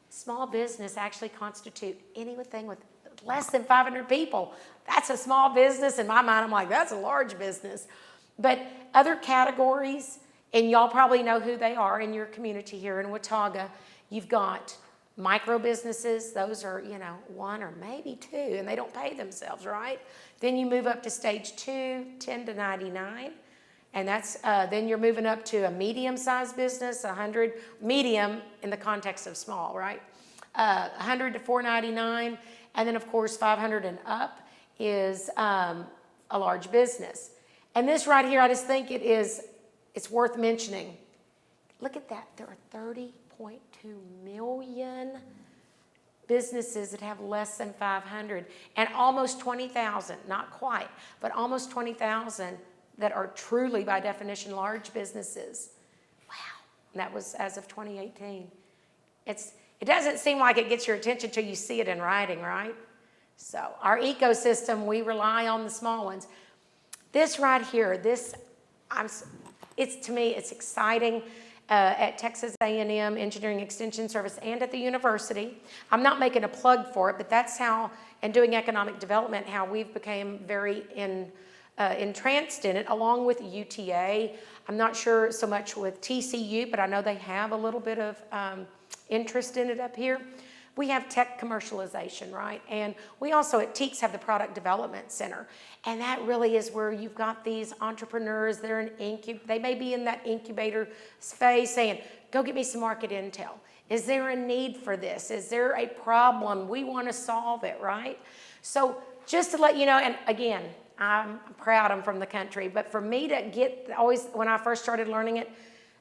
small business actually constitute anything with less than 500 people. That's a small business. In my mind, I'm like, that's a large business. But other categories, and y'all probably know who they are in your community here in Watauga, you've got micro businesses. Those are, 1 or maybe 2, and they don't pay themselves, right? Then you move up to stage 2, 10 to 99. And that's then you're moving up to a medium-sized business, 100, medium in the context of small, right? 100 to 499, and then of course 500 and up is a large business. And this right here, I just think it's worth mentioning. Look at that, there are 30.2 million businesses that have less than 500, and almost 20,000, not quite, but almost 20,000 that are truly, by definition, large businesses. Wow. And that was as of 2018. It doesn't seem like it gets your attention until you see it in writing, right? So our ecosystem, we rely on the small ones. This right here, to me, it's exciting. At Texas A&M Engineering Extension Service and at the university. I'm not making a plug for it, but that's how, and doing economic development, how we've become very entranced in it, along with UTA. I'm not sure so much with TCU, but I know they have a little bit of interest in it up here. We have tech commercialization, right? And we also at TEEX have the Product Development Center. And that really is where you've got these entrepreneurs, they may be in that incubator phase saying, go get me some market intel. Is there a need for this? Is there a problem? We want to solve it, right? So just to let you know, and again, I'm proud I'm from the country, but for me to always, when I first started learning it,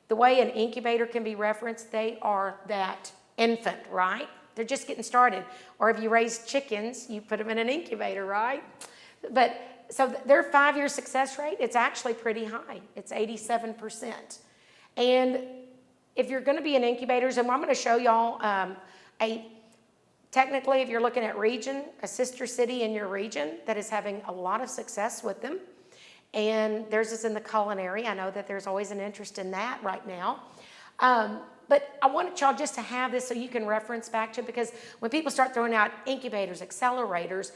the way an incubator can be referenced, they are that infant, right? They're just getting started. Or if you raise chickens, you put them in an incubator, right? But so their 5-year success rate, it's actually pretty high. It's 87%. And if you're going to be in incubators, and I'm going to show y'all technically, if you're looking at region, a sister city in your region that is having a lot of success with them. And theirs is in the culinary. I know that there's always an interest in that right now. But I wanted y'all just to have this so you can reference back to it, because when people start throwing out incubators, accelerators,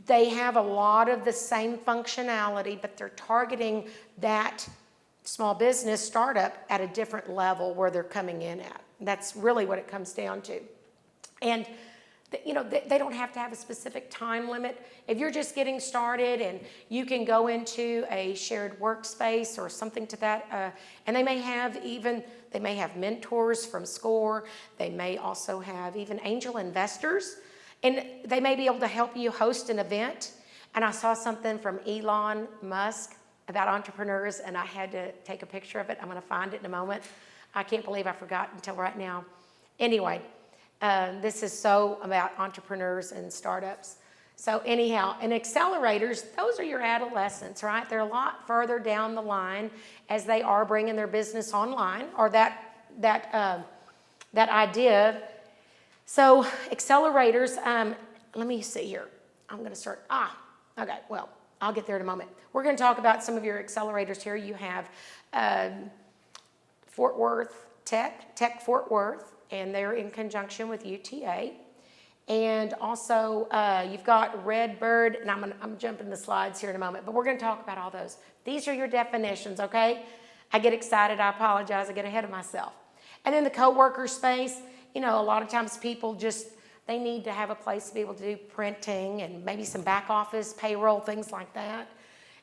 they have a lot of the same functionality, but they're targeting that small business startup at a different level where they're coming in at. That's really what it comes down to. And they don't have to have a specific time limit. If you're just getting started and you can go into a shared workspace or something to that, and they may have mentors from SCORE. They may also have even angel investors, and they may be able to help you host an event. And I saw something from Elon Musk about entrepreneurs, and I had to take a picture of it. I'm going to find it in a moment. I can't believe I forgot until right now. Anyway, this is so about entrepreneurs and startups. So anyhow, and accelerators, those are your adolescents, right? They're a lot further down the line as they are bringing their business online, or that idea. So accelerators, let me see here. I'm going to start. Okay, well, I'll get there in a moment. We're going to talk about some of your accelerators here. You have Fort Worth Tech Fort Worth, and they're in conjunction with UTA. And also, you've got Redbird, and I'm jumping the slides here in a moment, but we're going to talk about all those. These are your definitions, okay? I get excited, I apologize, I get ahead of myself. And then the co-worker space, a lot of times people they need to have a place to be able to do printing and maybe some back office, payroll, things like that.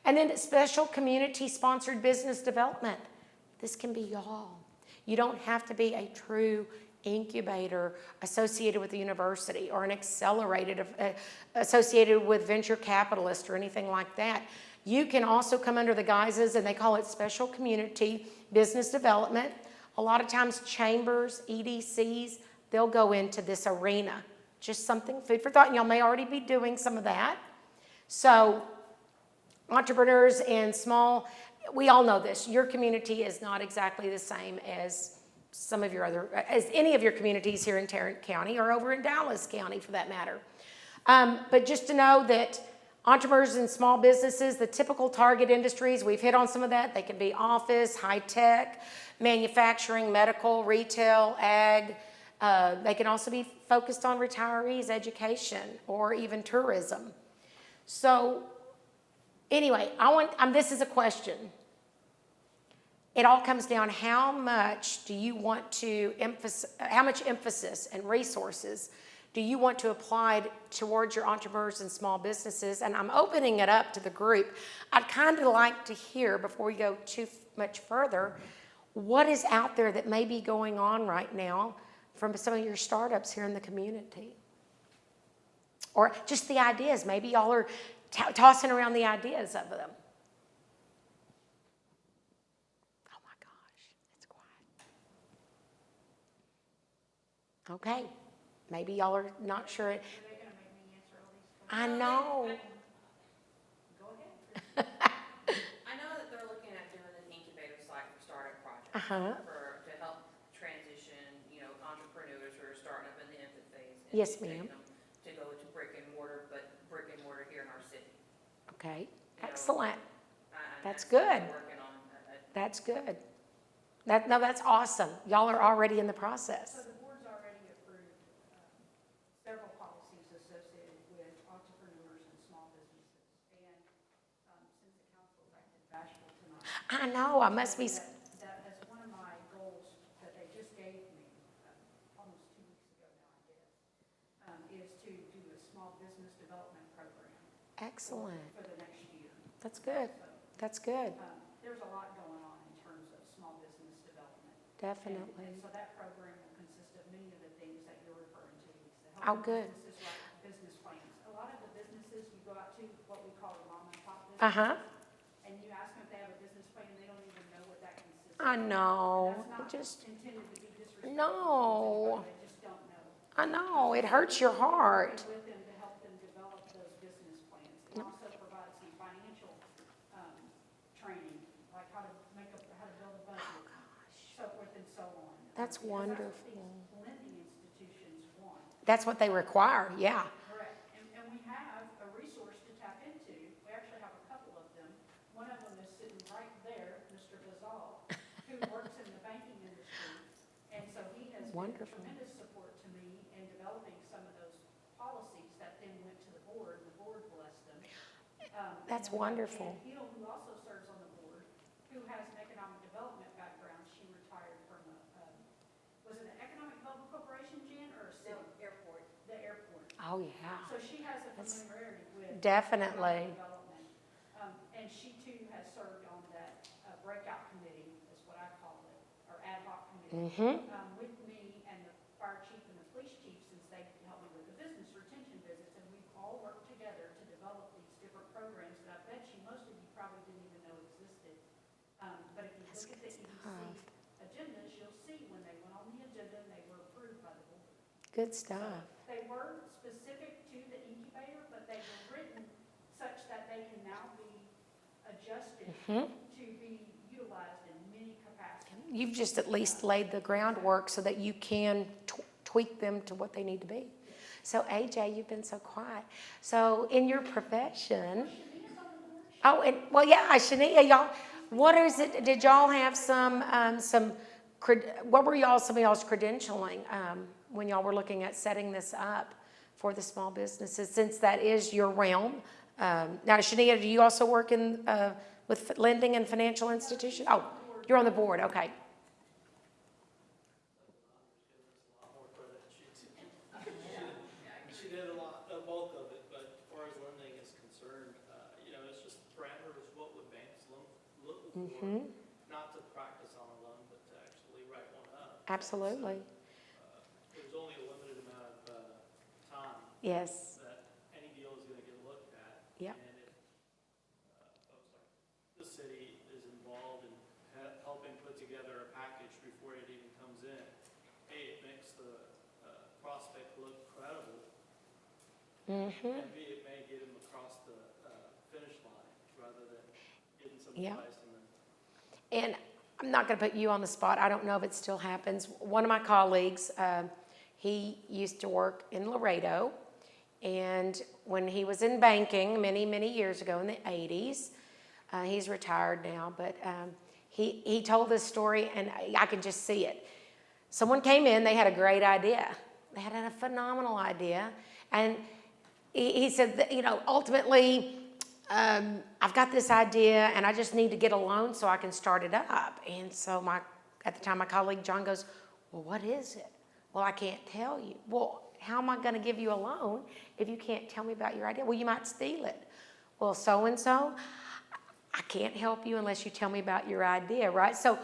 And then special community-sponsored business development. This can be y'all. You don't have to be a true incubator associated with the university or an accelerated associated with venture capitalist or anything like that. You can also come under the guises, and they call it special community business development. A lot of times chambers, EDCs, they'll go into this arena. Just something, food for thought, and y'all may already be doing some of that. So entrepreneurs and small, we all know this. Your community is not exactly the same as as any of your communities here in Tarrant County or over in Dallas County for that matter. But just to know that entrepreneurs and small businesses, the typical target industries, we've hit on some of that. They can be office, high tech, manufacturing, medical, retail, ag. They can also be focused on retirees, education, or even tourism. So anyway, this is a question. It all comes down, how much emphasis and resources do you want to apply towards your entrepreneurs and small businesses? And I'm opening it up to the group. I'd kind of like to hear, before we go too much further, what is out there that may be going on right now from some of your startups here in the community? Or just the ideas. Maybe y'all are tossing around the ideas of them. Okay, maybe y'all are not sure. Are they gonna make me answer all these questions? I know. Go ahead. I know that to help transition, entrepreneurs who are starting up in the infant phase. And Yes, to take ma'am. them to go to brick and mortar, but brick and mortar here in our city. Okay, You know, excellent. and That's what good. we're working on. That's good. That's awesome. Y'all are already in the process. So the board's already approved several policies associated with entrepreneurs and small businesses. And since the council's acted bashful tonight. I know, I must be, That is one of my goals that they just gave me, almost 2 weeks ago now, I guess, is to do a small business development program excellent. for the next year. That's good. So, That's good. there's a lot going on in terms of small business development. Definitely. And so that program will consist of many of the things that you're referring to. It's Oh, helping good. businesses write business plans. A lot of the businesses you go out to, what we call mom and pop Uh-huh. businesses, and you ask them if they have a business plan, they don't even know what that consists of. I know. And that's It just, not intended to be disrespectful. No. They just don't know. I know, it hurts your heart. With them to help them develop those business plans, and also provide some financial training, like how to build a budget, so forth and so on. That's Because wonderful. That's what these lending institutions want. That's what they require, yeah. Correct. And we have a resource to tap into. We actually have a couple of them. One of them is sitting right there, Mr. Bazal, who works in the banking industry. And so he has been Wonderful. tremendous support to me in developing some of those policies that then went to the board. The board blessed them. That's And wonderful. Hill, who also serves on the board, who has an economic development background, she retired from was it an economic development corporation, Jan, or a city? Airport. The airport. Oh, yeah. So she has a That's- familiarity with Definitely. economic development. And she too has served on that breakout committee, is what I call it, or ad hoc committee, Mm-hmm. with me and the fire chief and the police chief, since they helped me with the business retention visits. And we've all worked together to develop these different programs that I bet you most of you probably didn't even know existed. But if you That's look at the good EDC stuff. agendas, you'll see when they went on the agenda, they were approved by the board. Good stuff. They were specific to the incubator, but they were written such that they can now be adjusted to be utilized in many capacities. You've just at least laid the groundwork so that you can tweak them to what they need to be. So AJ, you've been so quiet. So in your profession, oh, and well, yeah, Shania, y'all, what is it? Did y'all have some, what were some of y'all's credentialing when y'all were looking at setting this up for the small businesses, since that is your realm? Now, Shania, do you also work in with lending and financial institutions? Oh, you're on the board. Okay. A lot more credit. She did a lot, the bulk of it, but as far as lending is concerned, it's just parameters, what would banks look for? Not to practice on a loan, but to actually write one up. Absolutely. There's only a limited amount of time Yes. that any deal is going to get looked at. Yep. And if folks like the city is involved in helping put together a package before it even comes in, A, it makes the prospect look credible, and B, it may get him across the finish line rather than getting some Yeah. advice and then. And I'm not going to put you on the spot. I don't know if it still happens. One of my colleagues, he used to work in Laredo, and when he was in banking many, many years ago in the 80s, he's retired now, but he told this story, and I can just see it. Someone came in, they had a great idea. They had a phenomenal idea, and he said that, ultimately, I've got this idea and I just need to get a loan so I can start it up. And so at the time, my colleague John goes, well, what is it? Well, I can't tell you. Well, how am I going to give you a loan if you can't tell me about your idea? Well, you might steal it. Well, so-and-so, I can't help you unless you tell me about your idea, right? So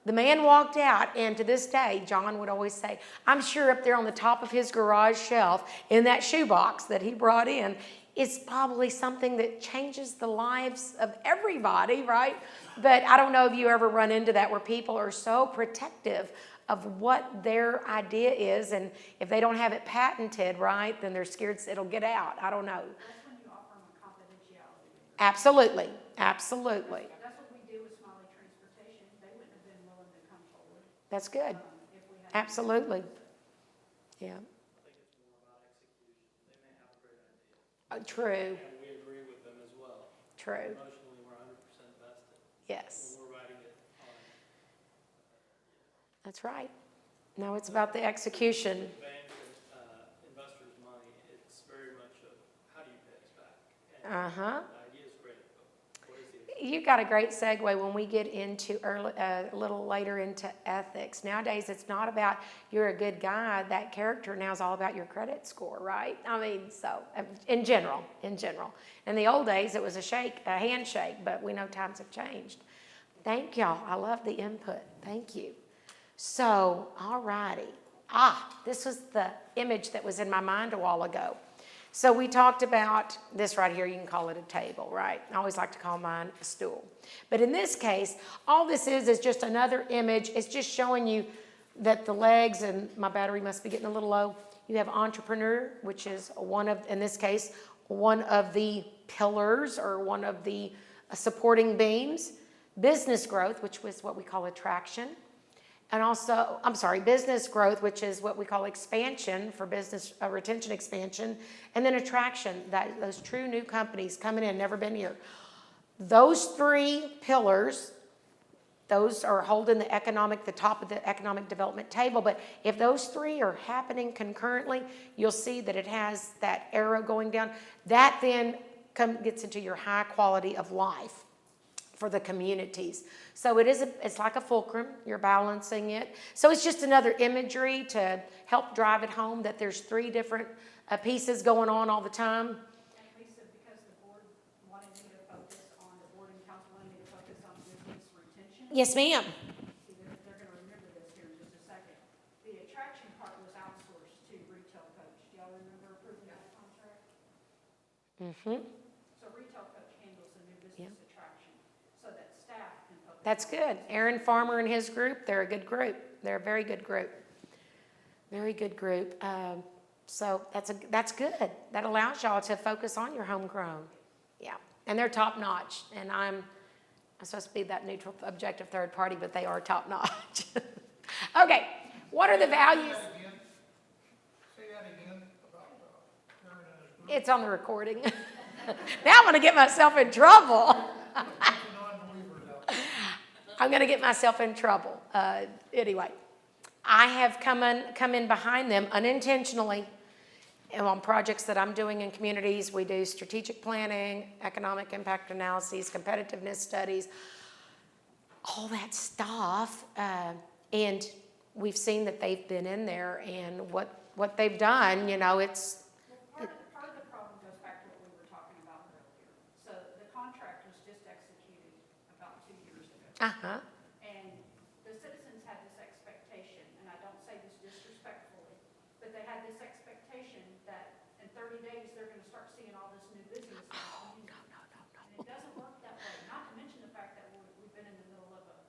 the man walked out, and to this day, John would always say, I'm sure up there on the top of his garage shelf in that shoebox that he brought in, it's probably something that changes the lives of everybody, right? But I don't know if you ever run into that where people are so protective of what their idea is, and if they don't have it patented, right, then they're scared it'll get out. I don't know. That's when you offer them a confidentiality agreement. Absolutely, absolutely. That's what we do with Smiley Transportation. They wouldn't have been willing to come forward That's good. If we had. Absolutely. Yeah. I think it's more about execution. They may have a great idea. True. And we agree with them as well. True. Emotionally, we're 100% vested. Yes. When we're writing it on. That's right. No, it's about the execution. Bank investors' money, it's very much of how do you pay us back? And Uh-huh. the idea is great, but what is the You got a great segue when we get into a little later into ethics. Nowadays, it's not about you're a good guy. That character now is all about your credit score, right? I mean, so in general. In the old days, it was a handshake, but we know times have changed. Thank y'all. I love the input. Thank you. So, all righty. This was the image that was in my mind a while ago. So we talked about this right here. You can call it a table, right? I always like to call mine a stool. But in this case, all this is just another image. It's just showing you that the legs, and my battery must be getting a little low. You have entrepreneur, which is one of, in this case, one of the pillars or one of the supporting beams. Business growth, which was what we call attraction. And also, business growth, which is what we call expansion for business, retention expansion, and then attraction, those true new companies coming in, never been here. Those three pillars, those are holding the top of the economic development table. But if those three are happening concurrently, you'll see that it has that arrow going down. That then gets into your high quality of life for the communities. So it's like a fulcrum, you're balancing it. So it's just another imagery to help drive it home that there's three different pieces going on all the time. And Lisa, because the board wanted me to focus on, the board and council wanted me to focus on business retention. Yes, ma'am. See, they're gonna remember this here in just a second. The attraction part was outsourced to retail coach. Do y'all remember approving that contract? Mm-hmm. So retail coach handles the new business attraction, so that staff can focus. That's good. Aaron Farmer and his group, they're a good group. They're a very good group. Very good group. So that's good. That allows y'all to focus on your homegrown. Yeah. And they're top notch. And I'm supposed to be that neutral, objective third party, but they are top notch. Okay. What are the values? Say that again about Aaron and his group. It's on the recording. Now I'm going to get myself in trouble. Non-believers out there. I'm going to get myself in trouble. Anyway, I have come in behind them unintentionally. And on projects that I'm doing in communities, we do strategic planning, economic impact analyses, competitiveness studies, all that stuff. And we've seen that they've been in there and what they've done, it's... Well, part of the problem goes back to what we were talking about earlier. So the contract was just executed about 2 years ago. Uh-huh. And the citizens had this expectation, and I don't say this disrespectfully, but they had this expectation that in 30 days, they're gonna start seeing all this new business. And it doesn't work that way, not to mention the fact that we've been in the middle of a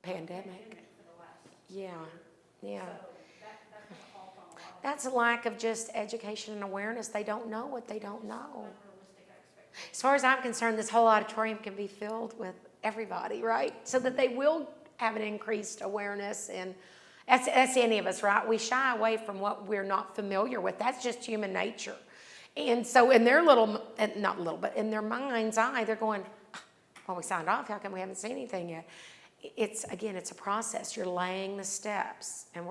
Pandemic. for the last. Yeah. Yeah. So that put a halt on a lot of That's a lack of just education and awareness. They don't know what they don't know. unrealistic expectations. As far as I'm concerned, this whole auditorium can be filled with everybody, right? So that they will have an increased awareness. And that's any of us, right? We shy away from what we're not familiar with. That's just human nature. And so in their but in their mind's eye, they're going, well, we signed off. How come we haven't seen anything yet? It's a process. You're laying the steps. And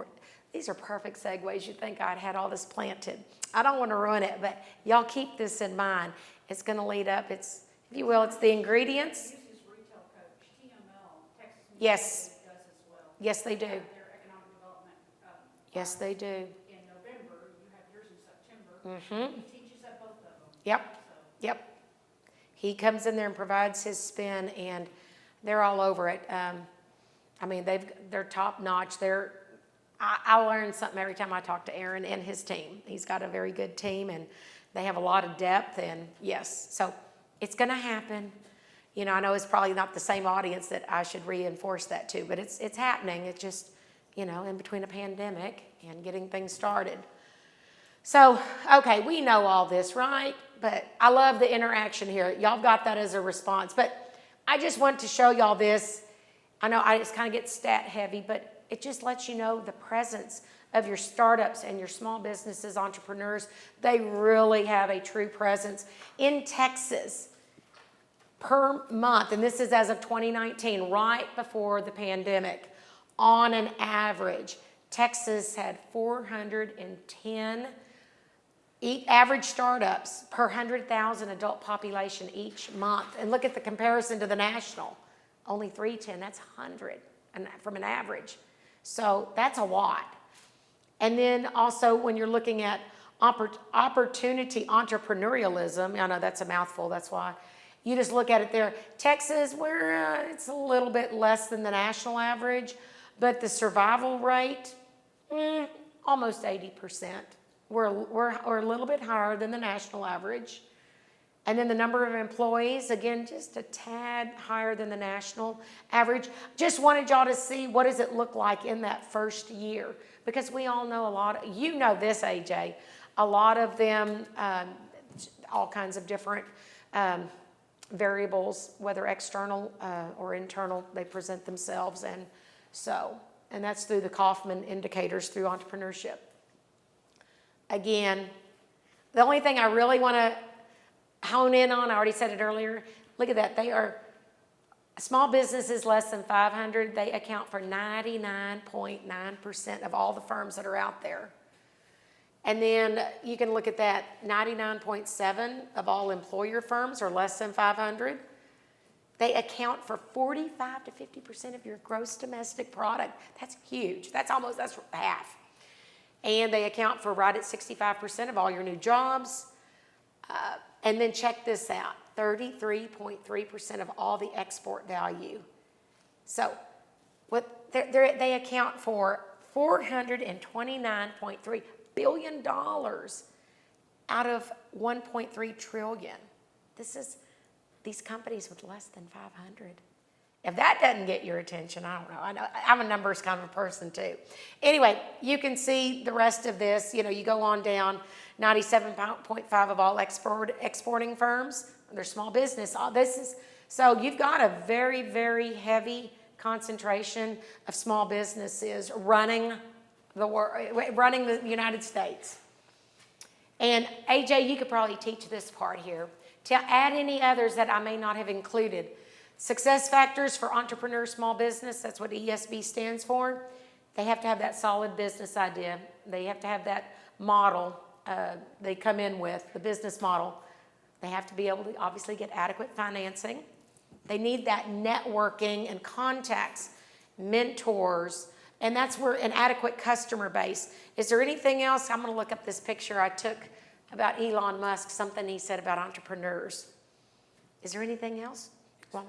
these are perfect segues. You'd think I'd had all this planted. I don't want to ruin it, but y'all keep this in mind. It's going to lead up. It's the ingredients. Uses retail coach, TML, Texas. Yes. Does as well. Yes, they do. Their economic development. Yes, they do. In November, you have yours in September. Mm-hmm. He teaches at both of them. Yep. So Yep. He comes in there and provides his spin, and they're all over it. They're top notch. I learn something every time I talk to Aaron and his team. He's got a very good team, and they have a lot of depth. And yes, so it's going to happen. I know it's probably not the same audience that I should reinforce that to, but it's happening. It's just, in between a pandemic and getting things started. So, okay, we know all this, right? But I love the interaction here. Y'all got that as a response. But I just want to show y'all this. I know I just kind of get stat heavy, but it just lets you know the presence of your startups and your small businesses, entrepreneurs. They really have a true presence. In Texas, per month, and this is as of 2019, right before the pandemic, on an average, Texas had 410 average startups per 100,000 adult population each month. And look at the comparison to the national. Only 310, that's 100 from an average. So that's a lot. And then also when you're looking at opportunity entrepreneurialism, I know that's a mouthful, that's why. You just look at it there. Texas, it's a little bit less than the national average, but the survival rate, almost 80%. We're a little bit higher than the national average. And then the number of employees, again, just a tad higher than the national average. Just wanted y'all to see what does it look like in that first year. Because we all know you know this, AJ, a lot of them, all kinds of different variables, whether external or internal, they present themselves. And that's through the Kaufman indicators through entrepreneurship. Again, the only thing I really want to hone in on, I already said it earlier, look at that. They are small businesses less than 500. They account for 99.9% of all the firms that are out there. And then you can look at that, 99.7% of all employer firms are less than 500. They account for 45 to 50% of your gross domestic product. That's huge. That's half. And they account for right at 65% of all your new jobs. And then check this out, 33.3% of all the export value. So they account for $429.3 billion out of $1.3 trillion. These companies with less than 500. If that doesn't get your attention, I don't know. I know I'm a numbers kind of a person too. Anyway, you can see the rest of this. You go on down, 97.5% of all exporting firms, they're small business. So you've got a very, very heavy concentration of small businesses running the United States. And AJ, you could probably teach this part here. To add any others that I may not have included. Success factors for entrepreneur small business, that's what ESB stands for. They have to have that solid business idea. They have to have that model they come in with, the business model. They have to be able to obviously get adequate financing. They need that networking and contacts, mentors, and that's where an adequate customer base. Is there anything else? I'm going to look up this picture I took about Elon Musk, something he said about entrepreneurs. Is there anything else? Well,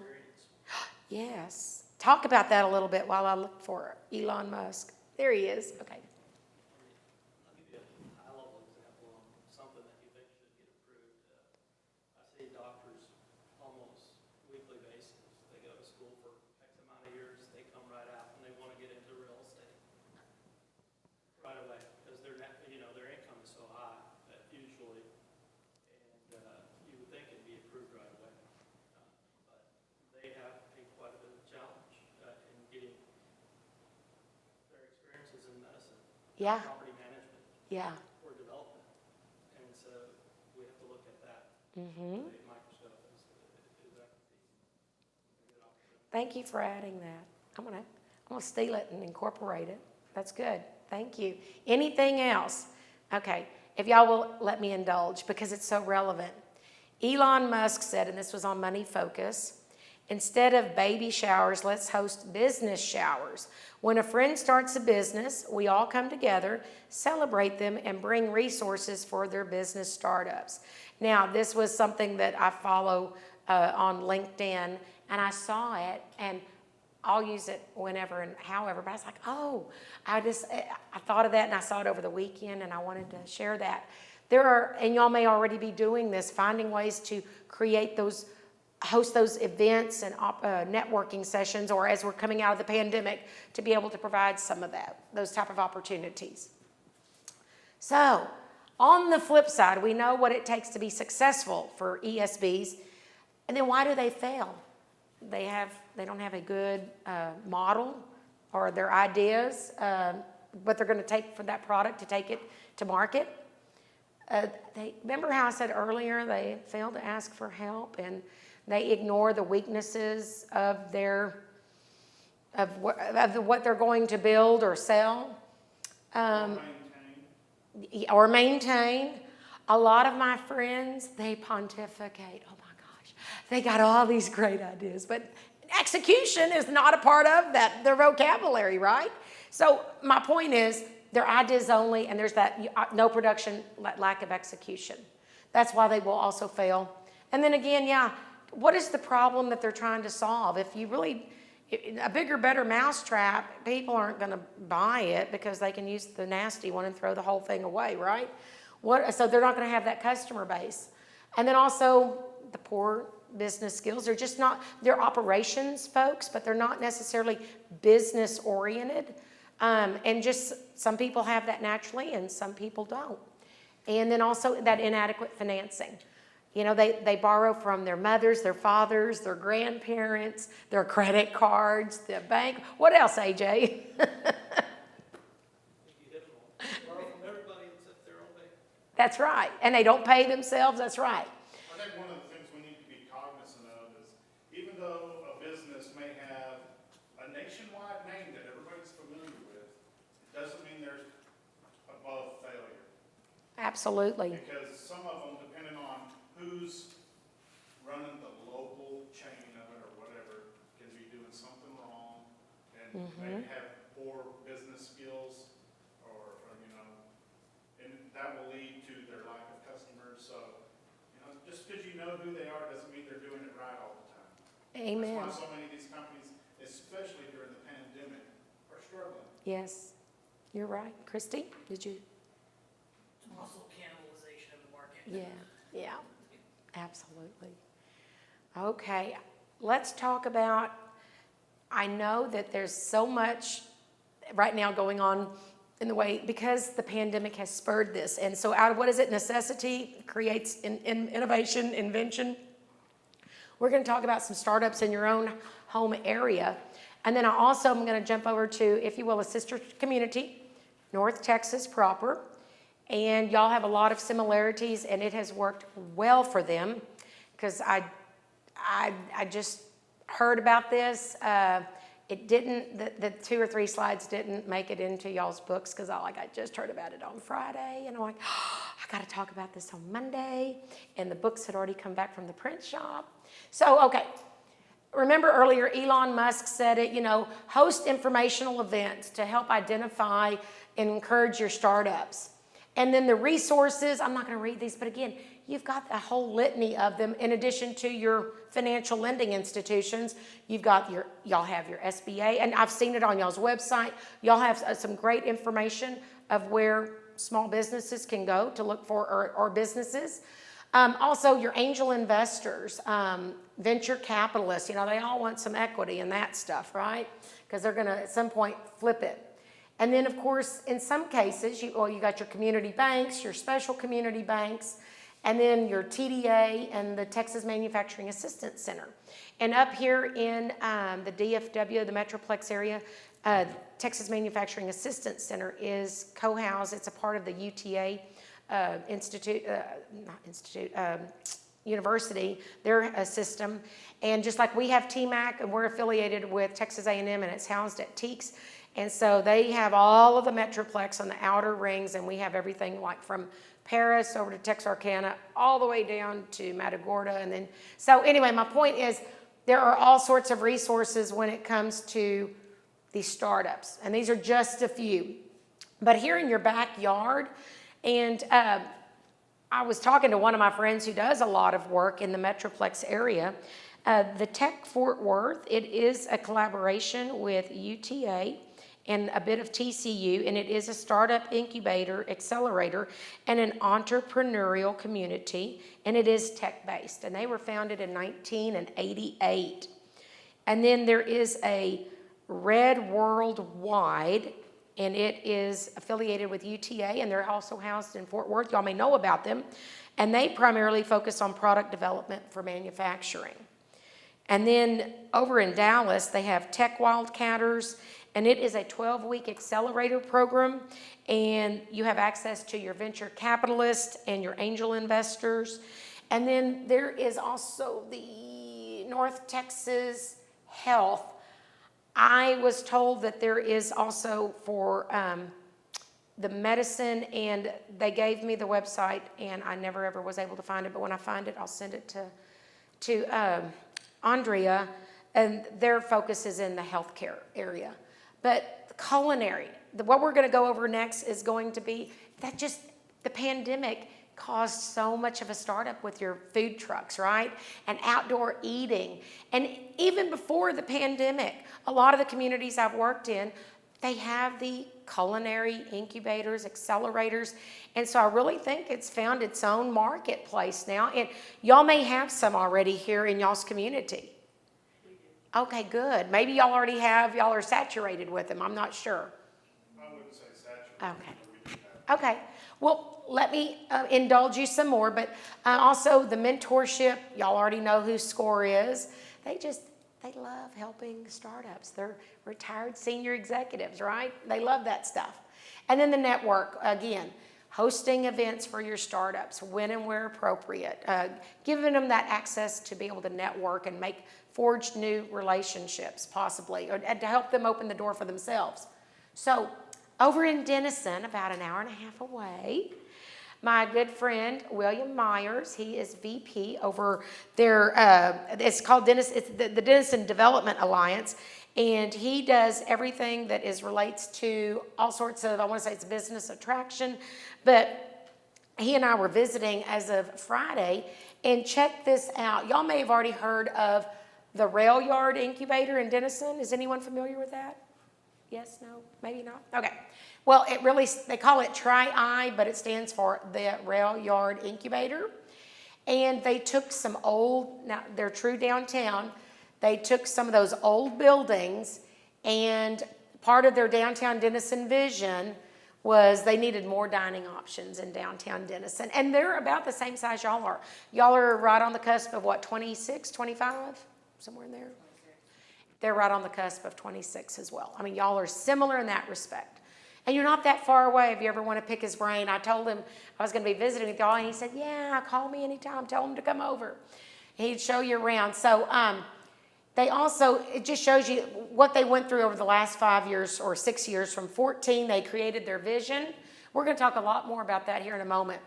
yes. Talk about that a little bit while I look for Elon Musk. There he is. Okay. I'll give you a high-level example on something that you think should get approved. I see doctors almost weekly basis. They go to school for X amount of years. They come right out and they want to get into real estate right away because their income is so high usually, and you would think it'd be approved right away. But they have quite a bit of a challenge in getting their experiences in medicine, property management, or development. And so we have to look at that. The microscope is that a good opportunity. Thank you for adding that. I'm gonna steal it and incorporate it. That's good. Thank you. Anything else? Okay. If y'all will let me indulge because it's so relevant. Elon Musk said, and this was on Money Focus, instead of baby showers, let's host business showers. When a friend starts a business, we all come together, celebrate them, and bring resources for their business startups. Now, this was something that I follow on LinkedIn, and I saw it, and I'll use it whenever and however, but I was like, I thought of that, and I saw it over the weekend, and I wanted to share that. And y'all may already be doing this, finding ways to host those events and networking sessions, or as we're coming out of the pandemic, to be able to provide some of those type of opportunities. So, on the flip side, we know what it takes to be successful for ESBs, and then why do they fail? They don't have a good model or their ideas, what they're going to take for that product to take it to market. Remember how I said earlier they fail to ask for help and they ignore the weaknesses of what they're going to build or sell or maintain. A lot of my friends, they pontificate. Oh my gosh, they got all these great ideas, but execution is not a part of their vocabulary, right? So my point is, they're ideas only, and there's that no production, lack of execution. That's why they will also fail. And then again, what is the problem that they're trying to solve? If you really, a bigger, better mousetrap, people aren't going to buy it because they can use the nasty one and throw the whole thing away, right? So they're not going to have that customer base. And then also the poor business skills. They're just not, they're operations folks, but they're not necessarily business oriented. And just some people have that naturally and some people don't. And then also that inadequate financing. You know, they borrow from their mothers, their fathers, their grandparents, their credit cards, the bank. What else, AJ? You hit them all. Borrow from everybody except their own bank. That's right. And they don't pay themselves. That's right. I think one of the things we need to be cognizant of is, even though a business may have a nationwide name that everybody's familiar with, it doesn't mean they're above failure. Absolutely. Because some of them, depending on who's running the local chain of it or whatever, can be doing something wrong and maybe have poor business skills or, you know, and that will lead to their lack of customers. So, you know, just because you know who they are doesn't mean they're doing it right all the time. Amen. That's why so many of these companies, especially during the pandemic, are struggling. Yes, you're right. Christy, did you? Also cannibalization of the market. Yeah, absolutely. Okay, let's talk about, I know that there's so much right now going on in the way, because the pandemic has spurred this. And so out of, what is it, necessity creates innovation, invention. We're going to talk about some startups in your own home area. And then I also am going to jump over to, if you will, a sister community, North Texas proper. And y'all have a lot of similarities, and it has worked well for them, because I just heard about this. It didn't, the 2 or 3 slides didn't make it into y'all's books, because I just heard about it on Friday, and I'm like, oh, I got to talk about this on Monday, and the books had already come back from the print shop. So, okay. Remember earlier, Elon Musk said it, you know, host informational events to help identify and encourage your startups. And then the resources, I'm not going to read these, but again, you've got a whole litany of them in addition to your financial lending institutions. Y'all have your SBA, and I've seen it on y'all's website. Y'all have some great information of where small businesses can go to look for, or businesses. Also, your angel investors, venture capitalists, you know, they all want some equity in that stuff, right? Because they're going to, at some point, flip it. And then, of course, in some cases, you got your community banks, your special community banks, and then your TDA and the Texas Manufacturing Assistance Center. And up here in the DFW, the Metroplex area, Texas Manufacturing Assistance Center is co-housed. It's a part of the UTA University, their system. And just like we have TMAC, and we're affiliated with Texas A&M, and it's housed at TEEX. And so they have all of the Metroplex on the outer rings, and we have everything like from Paris over to Texarkana, all the way down to Matagorda. And then, so anyway, my point is there are all sorts of resources when it comes to these startups. And these are just a few. But here in your backyard, and I was talking to one of my friends who does a lot of work in the Metroplex area. The Tech Fort Worth, it is a collaboration with UTA and a bit of TCU, and it is a startup incubator, accelerator, and an entrepreneurial community, and it is tech-based. And they were founded in 1988. And then there is a Red Worldwide, and it is affiliated with UTA, and they're also housed in Fort Worth. Y'all may know about them. And they primarily focus on product development for manufacturing. And then over in Dallas, they have Tech Wildcatters, And it is a 12-week accelerator program, and you have access to your venture capitalists and your angel investors. And then there is also the North Texas Health. I was told that there is also for the medicine, and they gave me the website, and I never ever was able to find it, but when I find it, I'll send it to Andrea, and their focus is in the healthcare area. But the culinary, what we're going to go over next is going to be that just the pandemic caused so much of a startup with your food trucks, right? And outdoor eating. And even before the pandemic, a lot of the communities I've worked in, they have the culinary incubators, accelerators. And so I really think it's found its own marketplace now. And y'all may have some already here in y'all's community. Okay, good. Maybe y'all already have, y'all are saturated with them. I'm not sure. I wouldn't say saturated. Okay. But we do have. Okay. Well, let me indulge you some more. But also the mentorship, y'all already know who SCORE is. They love helping startups. They're retired senior executives, right? They love that stuff. And then the network, again, hosting events for your startups when and where appropriate, giving them that access to be able to network and forge new relationships possibly, and to help them open the door for themselves. So over in Denison, about an hour and a half away, my good friend, William Myers, he is VP over their, it's called it's the Denison Development Alliance, and he does everything that relates to all sorts of, I want to say it's business attraction, but he and I were visiting as of Friday, and check this out. Y'all may have already heard of the Rail Yard Incubator in Denison. Is anyone familiar with that? Yes, no, maybe not? Okay. Well, they call it TRI-I, but it stands for the Rail Yard Incubator. And they took some now they're true downtown, they took some of those old buildings, and part of their downtown Denison vision was they needed more dining options in downtown Denison. And they're about the same size y'all are. Y'all are right on the cusp of what, 26, 25? Somewhere in there? They're right on the cusp of 26 as well. I mean, y'all are similar in that respect. And you're not that far away if you ever want to pick his brain. I told him I was going to be visiting with y'all, and he said, yeah, call me anytime. Tell him to come over. He'd show you around. So it just shows you what they went through over the last 5 years or 6 years. From 14, they created their vision. We're going to talk a lot more about that here in a moment.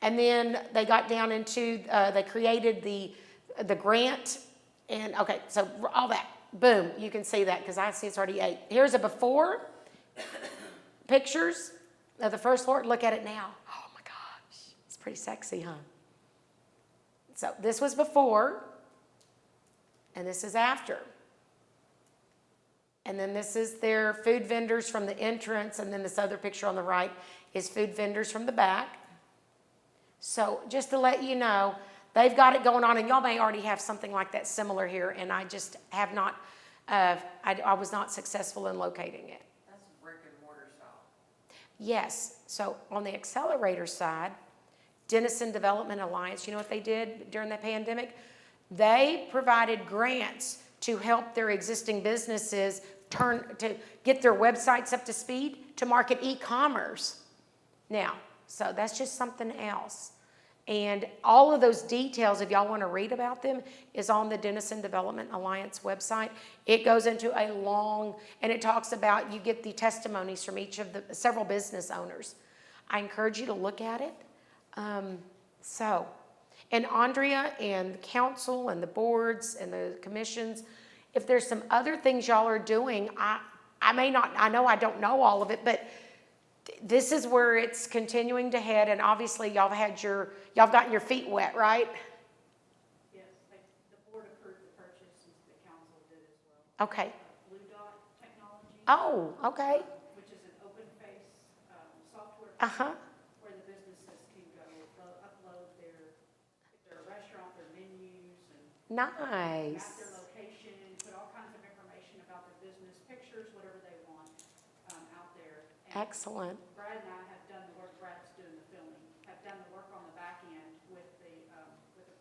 And then they got down into, they created the grant. And okay, so all that, boom, you can see that because I see it's already 8. Here's a before pictures of the first floor. Look at it now. Oh my gosh, it's pretty sexy, huh? So this was before, and this is after. And then this is their food vendors from the entrance, and then this other picture on the right is food vendors from the back. So just to let you know, they've got it going on, and y'all may already have something like that similar here, and I just have not, I was not successful in locating it. That's brick and mortar style. Yes, so on the accelerator side, Denison Development Alliance, you know what they did during the pandemic? They provided grants to help their existing businesses to get their websites up to speed to market e-commerce. Now, so that's just something else. And all of those details, if y'all want to read about them, is on the Denison Development Alliance website. It goes into a long, and it talks about, you get the testimonies from each of the several business owners. I encourage you to look at it. And Andrea and the council and the boards and the commissions, if there's some other things y'all are doing, I know I don't know all of it, but this is where it's continuing to head, and obviously y'all have gotten your feet wet, right? Yes, the board approved the purchase, and the council did as well. Okay. Blue Dot Technology. Oh, okay. Which is an open face software. Uh-huh. Where the businesses can go upload their restaurant, their menus, and map Nice. their location, put all kinds of information about their business, pictures, whatever they want out there. And Excellent. Brad and I have done the work, Brad's doing the filming, have done the work on the back end with the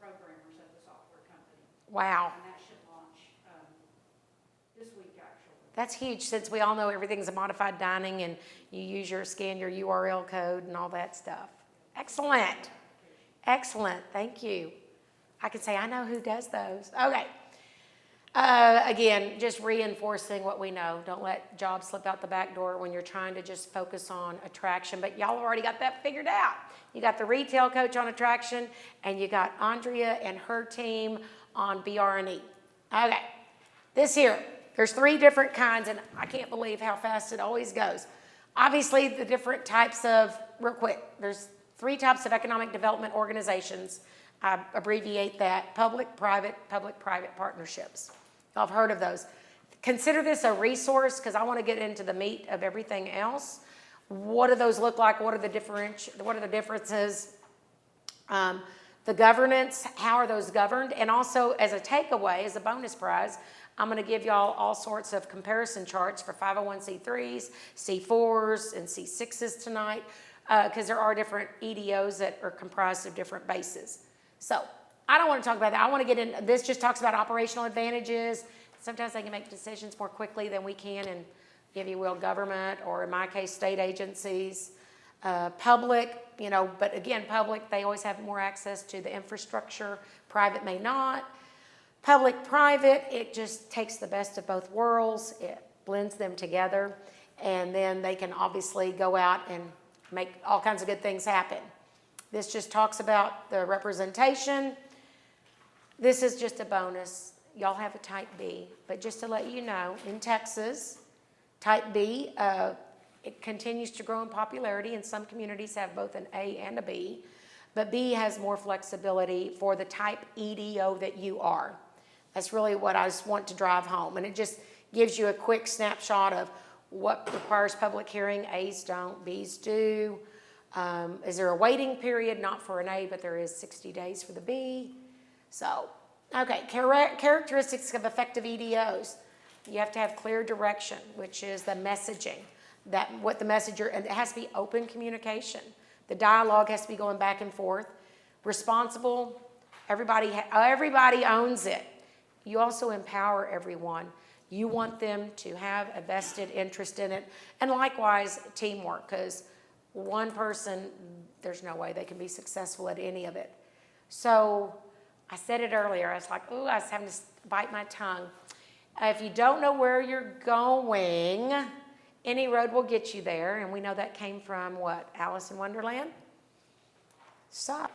programmers of the software company. Wow. And that should launch this week, actually. That's huge, since we all know everything's a modified dining and you scan your URL code and all that stuff. Excellent. Excellent. Thank you. I can say I know who does those. Okay. Again, just reinforcing what we know. Don't let jobs slip out the back door when you're trying to just focus on attraction. But y'all already got that figured out. You got the retail coach on attraction, and you got Andrea and her team on BR&E. Okay. This here, there's 3 different kinds, and I can't believe how fast it always goes. Obviously, the different types of, real quick, there's 3 types of economic development organizations. I abbreviate that: public-private partnerships. Y'all have heard of those. Consider this a resource, because I want to get into the meat of everything else. What do those look like? What are the differences? The governance, how are those governed? And also, as a takeaway, as a bonus prize, I'm going to give y'all all sorts of comparison charts for 501c3s, C4s, and C6s tonight, because there are different EDOs that are comprised of different bases. So I don't want to talk about that. I want to get in. This just talks about operational advantages. Sometimes they can make decisions more quickly than we can in, if you will, government, or in my case, state agencies. Public, but again, public, they always have more access to the infrastructure. Private may not. Public-private, it just takes the best of both worlds. It blends them together, and then they can obviously go out and make all kinds of good things happen. This just talks about the representation. This is just a bonus. Y'all have a type B, but just to let you know, in Texas, type B, it continues to grow in popularity, and some communities have both an A and a B, but B has more flexibility for the type EDO that you are. That's really what I just want to drive home, and it just gives you a quick snapshot of what requires public hearing. A's don't, B's do. Is there a waiting period? Not for an A, but there is 60 days for the B. So, okay, characteristics of effective EDOs. You have to have clear direction, which is the messaging. What the messenger, and it has to be open communication. The dialogue has to be going back and forth. Responsible, everybody owns it. You also empower everyone. You want them to have a vested interest in it. And likewise, teamwork, because one person, there's no way they can be successful at any of it. So I said it earlier. I was like, ooh, I was having to bite my tongue. If you don't know where you're going, any road will get you there. And we know that came from what? Alice in Wonderland? So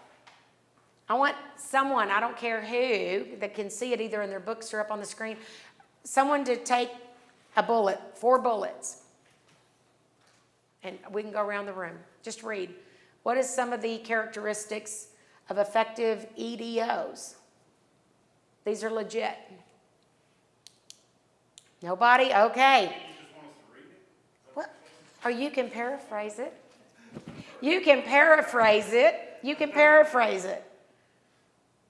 I want someone, I don't care who, that can see it either in their books or up on the screen, someone to take a bullet, 4 bullets. And we can go around the room. Just read. What is some of the characteristics of effective EDOs? These are legit. Nobody? Okay. You just want us to read it? What? Or you can paraphrase it. You can paraphrase it. You can paraphrase it.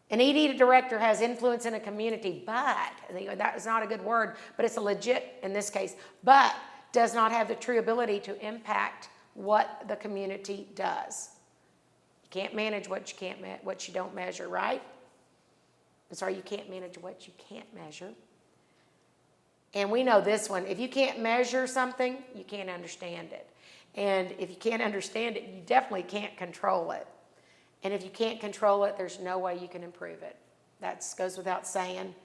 An ED director has influence in a community, but, that is not a good word, but it's a legit in this case, but does not have the true ability to impact what the community does. You can't manage what you don't measure, right? I'm sorry, you can't manage what you can't measure. And we know this one. If you can't measure something, you can't understand it. And if you can't understand it, you definitely can't control it. And if you can't control it, there's no way you can improve it. That goes without saying.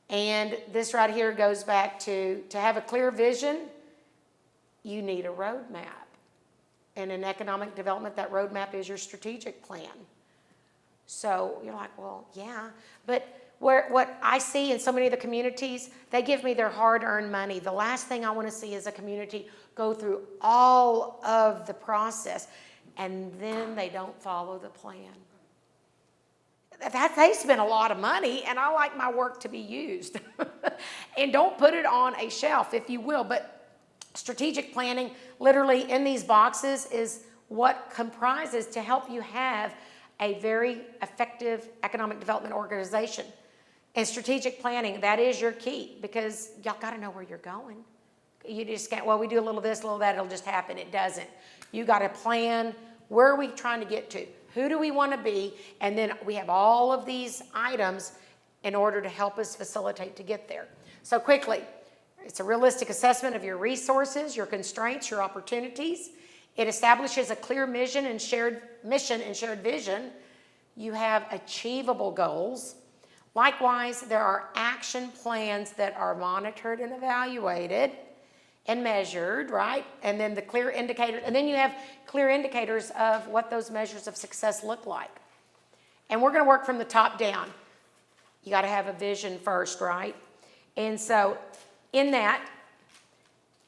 And this right here goes back to have a clear vision, you need a roadmap. And in economic development, that roadmap is your strategic plan. So you're like, well, yeah. But what I see in so many of the communities, they give me their hard-earned money. The last thing I want to see is a community go through all of the process, and then they don't follow the plan. They spend a lot of money, and I like my work to be used. And don't put it on a shelf, if you will. But strategic planning, literally in these boxes, is what comprises to help you have a very effective economic development organization. And strategic planning, that is your key, because y'all got to know where you're going. You just can't, well, we do a little this, a little that, it'll just happen. It doesn't. You got to plan, where are we trying to get to? Who do we want to be? And then we have all of these items in order to help us facilitate to get there. So quickly, It's a realistic assessment of your resources, your constraints, your opportunities. It establishes a clear mission and shared vision. You have achievable goals. Likewise, there are action plans that are monitored and evaluated and measured, right? And then the clear indicators, and then you have clear indicators of what those measures of success look like. And we're going to work from the top down. You got to have a vision first, right? And so in that,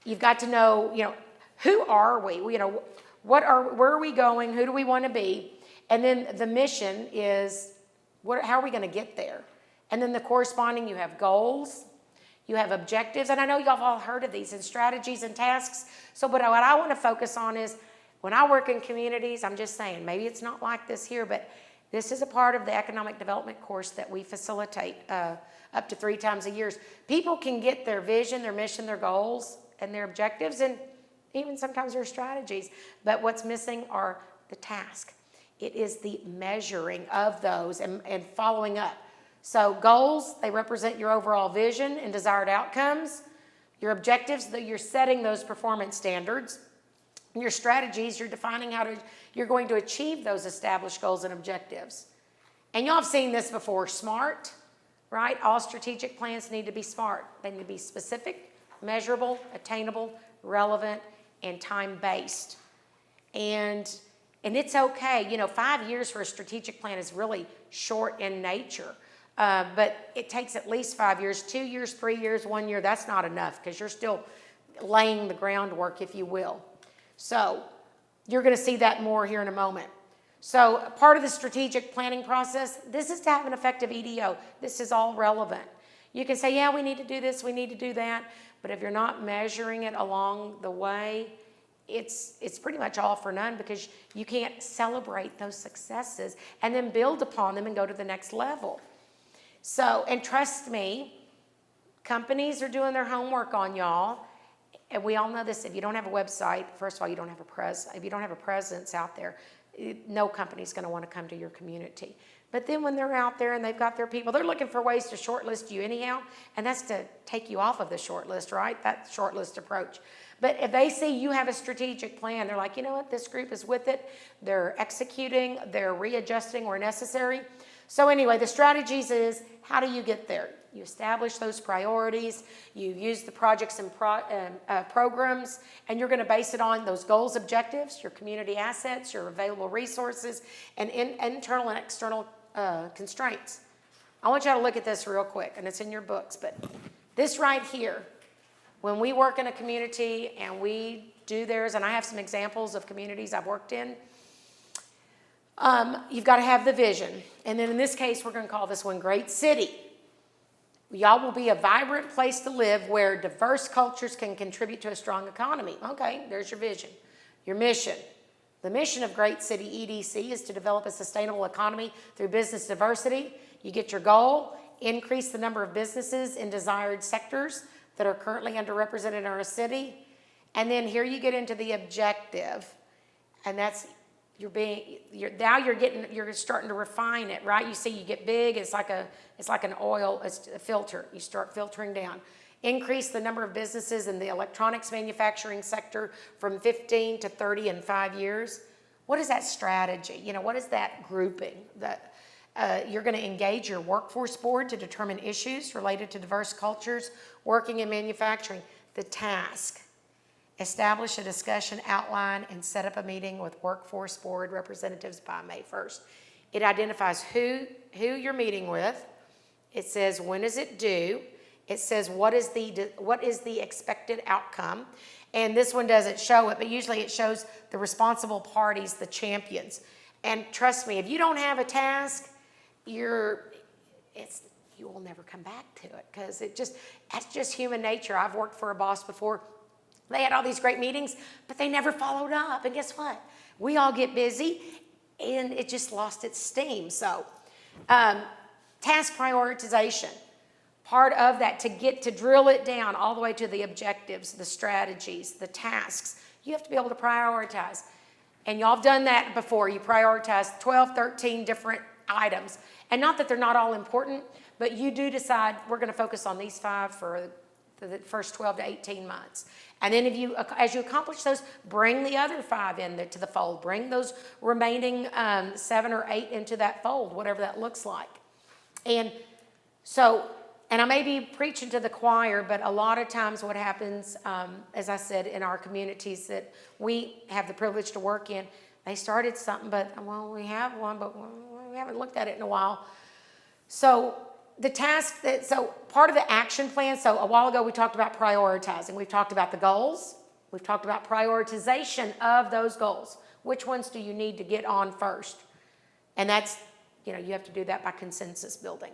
you've got to know, who are we? Where are we going? Who do we want to be? And then the mission is, how are we going to get there? And then the corresponding, you have goals, you have objectives, and I know y'all have all heard of these, and strategies and tasks. So, but what I want to focus on is, when I work in communities, I'm just saying, maybe it's not like this here, but this is a part of the economic development course that we facilitate up to 3 times a year. People can get their vision, their mission, their goals, and their objectives, and even sometimes their strategies. But what's missing are the tasks. It is the measuring of those and following up. So goals, they represent your overall vision and desired outcomes. Your objectives, you're setting those performance standards. And your strategies, you're defining you're going to achieve those established goals and objectives. And y'all have seen this before, SMART, right? All strategic plans need to be SMART. They need to be specific, measurable, attainable, relevant, and time-based. And it's okay. 5 years for a strategic plan is really short in nature. But it takes at least 5 years, 2 years, 3 years, 1 year. That's not enough because you're still laying the groundwork, if you will. So you're going to see that more here in a moment. So part of the strategic planning process, this is to have an effective EDO. This is all relevant. You can say, yeah, we need to do this, we need to do that. But if you're not measuring it along the way, it's pretty much all for none, because you can't celebrate those successes and then build upon them and go to the next level. So, and trust me, companies are doing their homework on y'all. And we all know this. If you don't have a website, first of all, you don't have if you don't have a presence out there, no company's going to want to come to your community. But then when they're out there and they've got their people, they're looking for ways to shortlist you anyhow, and that's to take you off of the shortlist, right? That shortlist approach. But if they see you have a strategic plan, they're like, you know what, this group is with it. They're executing, they're readjusting where necessary. So anyway, the strategies is, how do you get there? You establish those priorities, you use the projects and programs, and you're going to base it on those goals, objectives, your community assets, your available resources, and internal and external constraints. I want you to look at this real quick, and it's in your books, but this right here, when we work in a community and we do theirs, and I have some examples of communities I've worked in, you've got to have the vision. And then in this case, we're going to call this one Great City. Y'all will be a vibrant place to live where diverse cultures can contribute to a strong economy. Okay, there's your vision. Your mission. The mission of Great City EDC is to develop a sustainable economy through business diversity. You get your goal, increase the number of businesses in desired sectors that are currently underrepresented in our city. And then here you get into the objective, and that's you're starting to refine it, right? You see, you get big. It's like an oil, it's a filter. You start filtering down. Increase the number of businesses in the electronics manufacturing sector from 15 to 30 in 5 years. What is that strategy? What is that grouping? That you're going to engage your workforce board to determine issues related to diverse cultures working in manufacturing. The task. Establish a discussion outline and set up a meeting with workforce board representatives by May 1st. It identifies who you're meeting with. It says when is it due. It says what is the expected outcome. And this one doesn't show it, but usually it shows the responsible parties, the champions. And trust me, if you don't have a task, you will never come back to it, because that's just human nature. I've worked for a boss before. They had all these great meetings, but they never followed up. And guess what? We all get busy, and it just lost its steam. So, task prioritization. Part of that, to drill it down all the way to the objectives, the strategies, the tasks, you have to be able to prioritize. And y'all have done that before. You prioritize 12, 13 different items. And not that they're not all important, but you do decide, we're going to focus on these 5 for the first 12 to 18 months. And then as you accomplish those, bring the other 5 to the fold. Bring those remaining 7 or 8 into that fold, whatever that looks like. And so, and I may be preaching to the choir, but a lot of times what happens, as I said, in our communities that we have the privilege to work in, they started something, but, well, we have one, but we haven't looked at it in a while. So so part of the action plan, so a while ago we talked about prioritizing. We've talked about the goals. We've talked about prioritization of those goals. Which ones do you need to get on first? And that's, you have to do that by consensus building.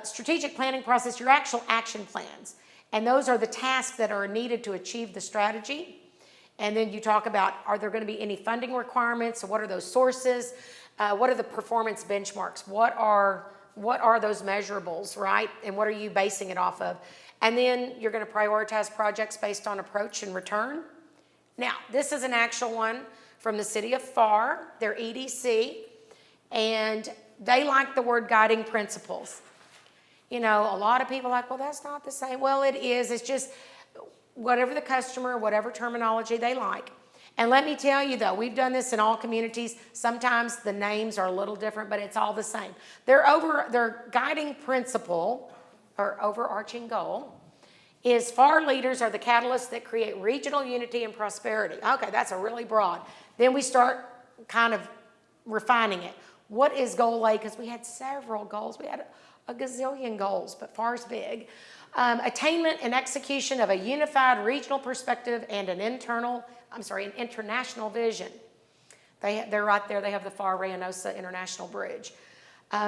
Strategic planning process, your actual action plans. And those are the tasks that are needed to achieve the strategy. And then you talk about, are there going to be any funding requirements? What are those sources? What are the performance benchmarks? What are those measurables, right? And what are you basing it off of? And then you're going to prioritize projects based on approach and return. Now, this is an actual one from the city of FAR, their EDC, and they like the word guiding principles. A lot of people are like, well, that's not the same. Well, it is. It's just whatever the customer, whatever terminology they like. And let me tell you, though, we've done this in all communities. Sometimes the names are a little different, but it's all the same. Their guiding principle or overarching goal is FAR leaders are the catalysts that create regional unity and prosperity. Okay, that's a really broad. Then we start kind of refining it. What is goal A? Because we had several goals. We had a gazillion goals, but FAR's big. Attainment and execution of a unified regional perspective and an international vision. They're right there. They have the FAR Reynosa International Bridge.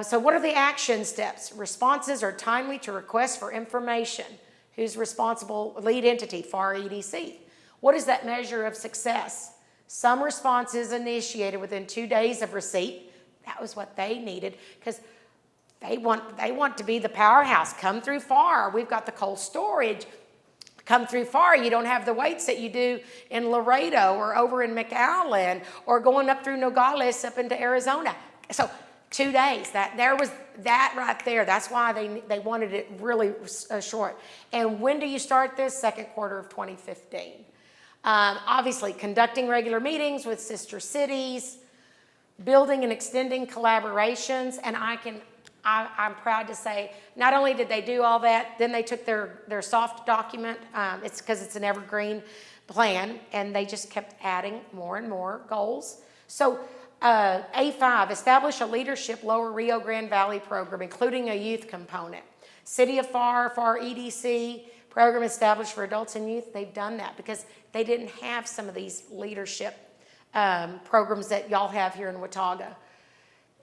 So what are the action steps? Responses are timely to requests for information. Who's responsible? Lead entity, FAR EDC. What is that measure of success? Some responses initiated within 2 days of receipt. That was what they needed because they want to be the powerhouse. Come through FAR. We've got the cold storage. Come through FAR. You don't have the waits that you do in Laredo or over in McAllen or going up through Nogales up into Arizona. So 2 days. There was that right there. That's why they wanted it really short. And when do you start this? Second quarter of 2015. Obviously, conducting regular meetings with sister cities, building and extending collaborations, and I'm proud to say, not only did they do all that, then they took their soft document, it's because it's an evergreen plan, and they just kept adding more and more goals. So A5, establish a leadership Lower Rio Grande Valley program, including a youth component. City of FAR EDC, program established for adults and youth, they've done that because they didn't have some of these leadership programs that y'all have here in Watauga.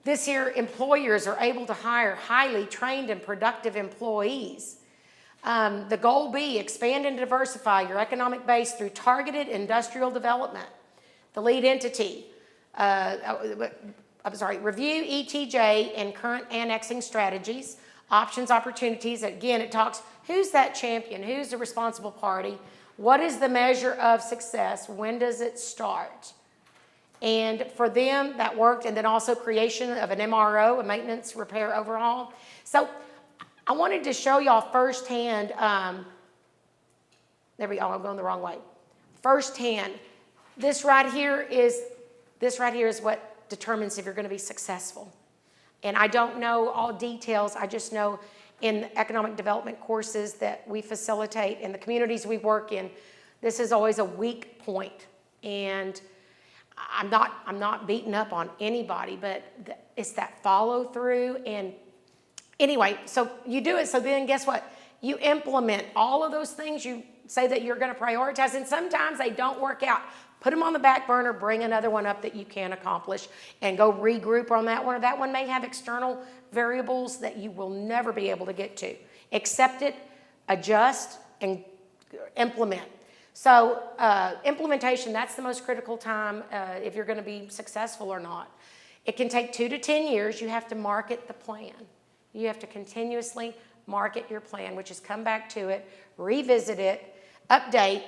This year, employers are able to hire highly trained and productive employees. The goal B, expand and diversify your economic base through targeted industrial development. The lead entity, review ETJ and current annexing strategies, options, opportunities. Again, it talks, who's that champion? Who's the responsible party? What is the measure of success? When does it start? And for them, that worked. And then also creation of an MRO, a maintenance, repair, overhaul. So I wanted to show y'all firsthand. There we go. I'm going the wrong way. Firsthand. This right here is what determines if you're going to be successful. And I don't know all details. I just know in economic development courses that we facilitate in the communities we work in, this is always a weak point. And I'm not beating up on anybody, but it's that follow through. And anyway, so you do it. So then guess what? You implement all of those things you say that you're going to prioritize. And sometimes they don't work out. Put them on the back burner, bring another one up that you can accomplish, and go regroup on that one. Or that one may have external variables that you will never be able to get to. Accept it, adjust, and implement. So implementation, that's the most critical time if you're going to be successful or not. It can take 2 to 10 years. You have to market the plan. You have to continuously market your plan, which is come back to it, revisit it, update,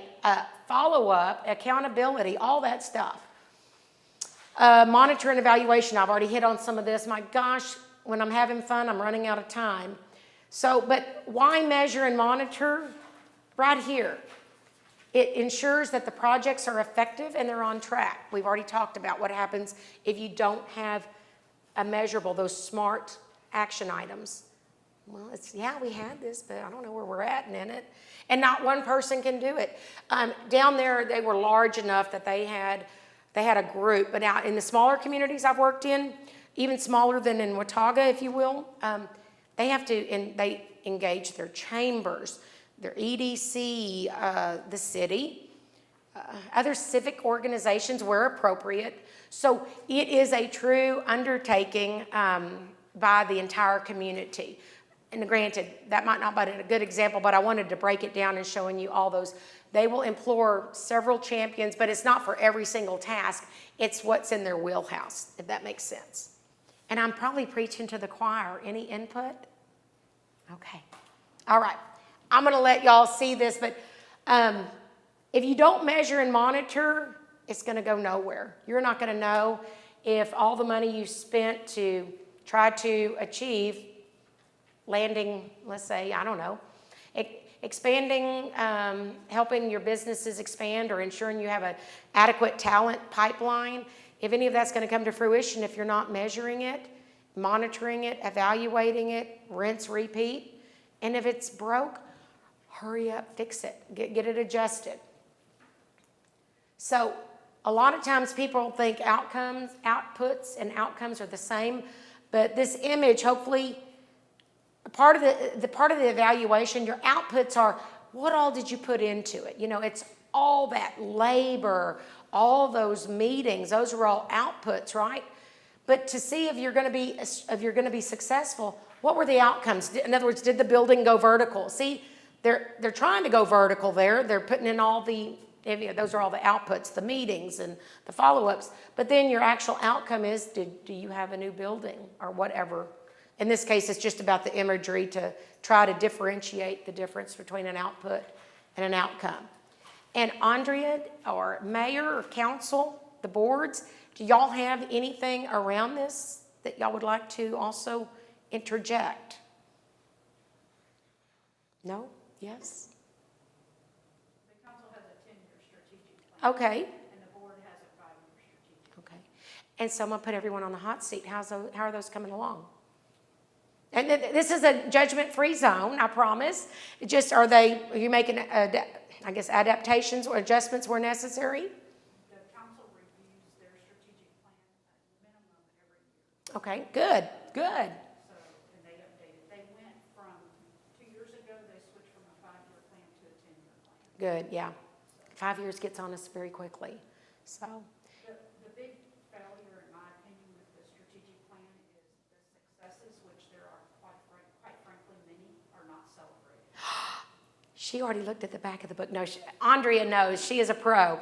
follow up, accountability, all that stuff. Monitor and evaluation. I've already hit on some of this. My gosh, when I'm having fun, I'm running out of time. So, but why measure and monitor? right here. It ensures that the projects are effective and they're on track. We've already talked about what happens if you don't have a measurable, those SMART action items. Well, yeah, we had this, but I don't know where we're at in it. And not one person can do it. Down there, they were large enough that they had a group. But now in the smaller communities I've worked in, even smaller than in Watauga, if you will, they have to, and they engage their chambers, their EDC, the city, other civic organizations where appropriate. So it is a true undertaking by the entire community. And granted, that might not be a good example, but I wanted to break it down and showing you all those. They will employ several champions, but it's not for every single task. It's what's in their wheelhouse, if that makes sense. And I'm probably preaching to the choir. Any input? Okay. All right. I'm going to let y'all see this, but if you don't measure and monitor, it's going to go nowhere. You're not going to know if all the money you spent to try to achieve landing, let's say, I don't know, expanding, helping your businesses expand or ensuring you have an adequate talent pipeline, if any of that's going to come to fruition if you're not measuring it, monitoring it, evaluating it, rinse, repeat, and if it's broke, hurry up, fix it, get it adjusted. So a lot of times people think outputs and outcomes are the same, but this image, hopefully, part of the evaluation, your outputs are what all did you put into it? You know, it's all that labor, all those meetings, those are all outputs, right? But to see if you're going to be successful, what were the outcomes? In other words, did the building go vertical? See, they're trying to go vertical there. They're putting in all the, those are all the outputs, the meetings and the follow-ups. But then your actual outcome is, do you have a new building or whatever? In this case, it's just about the imagery to try to differentiate the difference between an output and an outcome. And Andrea or mayor or council, the boards, do y'all have anything around this that y'all would like to also interject? No? Yes? The council has a 10-year strategic plan. Okay. And the board has a 5-year strategic. Okay. And so I'm going to put everyone on the hot seat. How are those coming along? And this is a judgment-free zone, I promise. Are you making, adaptations or adjustments where necessary? The council reviews their strategic plan at minimum every year. Okay, good. So, and they update it. They went from, 2 years ago, they switched from a 5-year plan to a 10-year plan. Good, yeah. 5 years gets on us very quickly, so. The big failure, in my opinion, with the strategic plan is the successes, which there are quite frankly many, are not celebrated. She already looked at the back of the book. No, Andrea knows. She is a pro.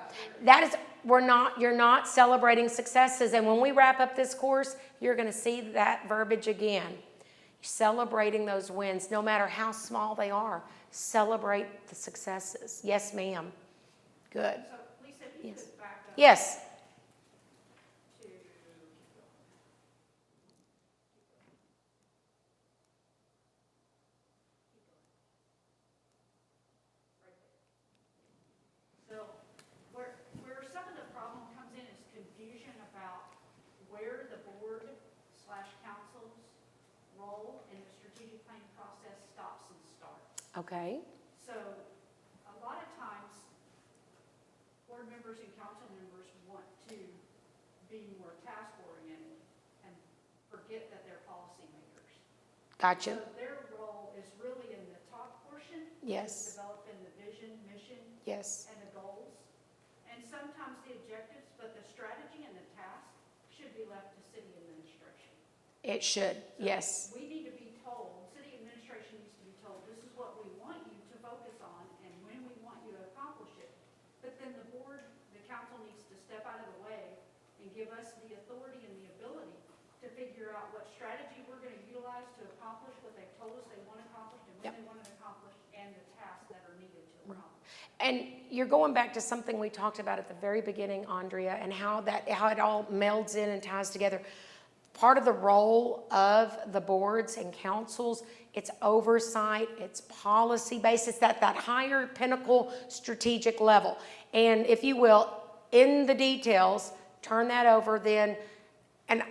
You're not celebrating successes. And when we wrap up this course, you're going to see that verbiage again. Celebrating those wins, no matter how small they are. Celebrate the successes. Yes, ma'am. Good. So, Lisa, if you could back up. Yes. To, so where some of the problem comes in is confusion about where the board / council's role in the strategic planning process stops and starts. Okay. So a lot of times, board members and council members want to be more task-oriented and forget that they're policymakers. Gotcha. So their role is really in the top portion. Yes. Developing the vision, mission, Yes. and the goals. And sometimes the objectives, but the strategy and the task should be left to city administration. It should. So Yes. we need to be told, city administration needs to be told, this is what we want you to focus on and when we want you to accomplish it. But then the board, the council needs to step out of the way and give us the authority and the ability to figure out what strategy we're going to utilize to accomplish what they've told us they want to accomplish and when they want to accomplish and the tasks that are needed to accomplish. And you're going back to something we talked about at the very beginning, Andrea, and how it all melds in and ties together. part of the role of the boards and councils. It's oversight, it's policy-based, it's that higher pinnacle strategic level. And if you will, in the details, turn that over then, and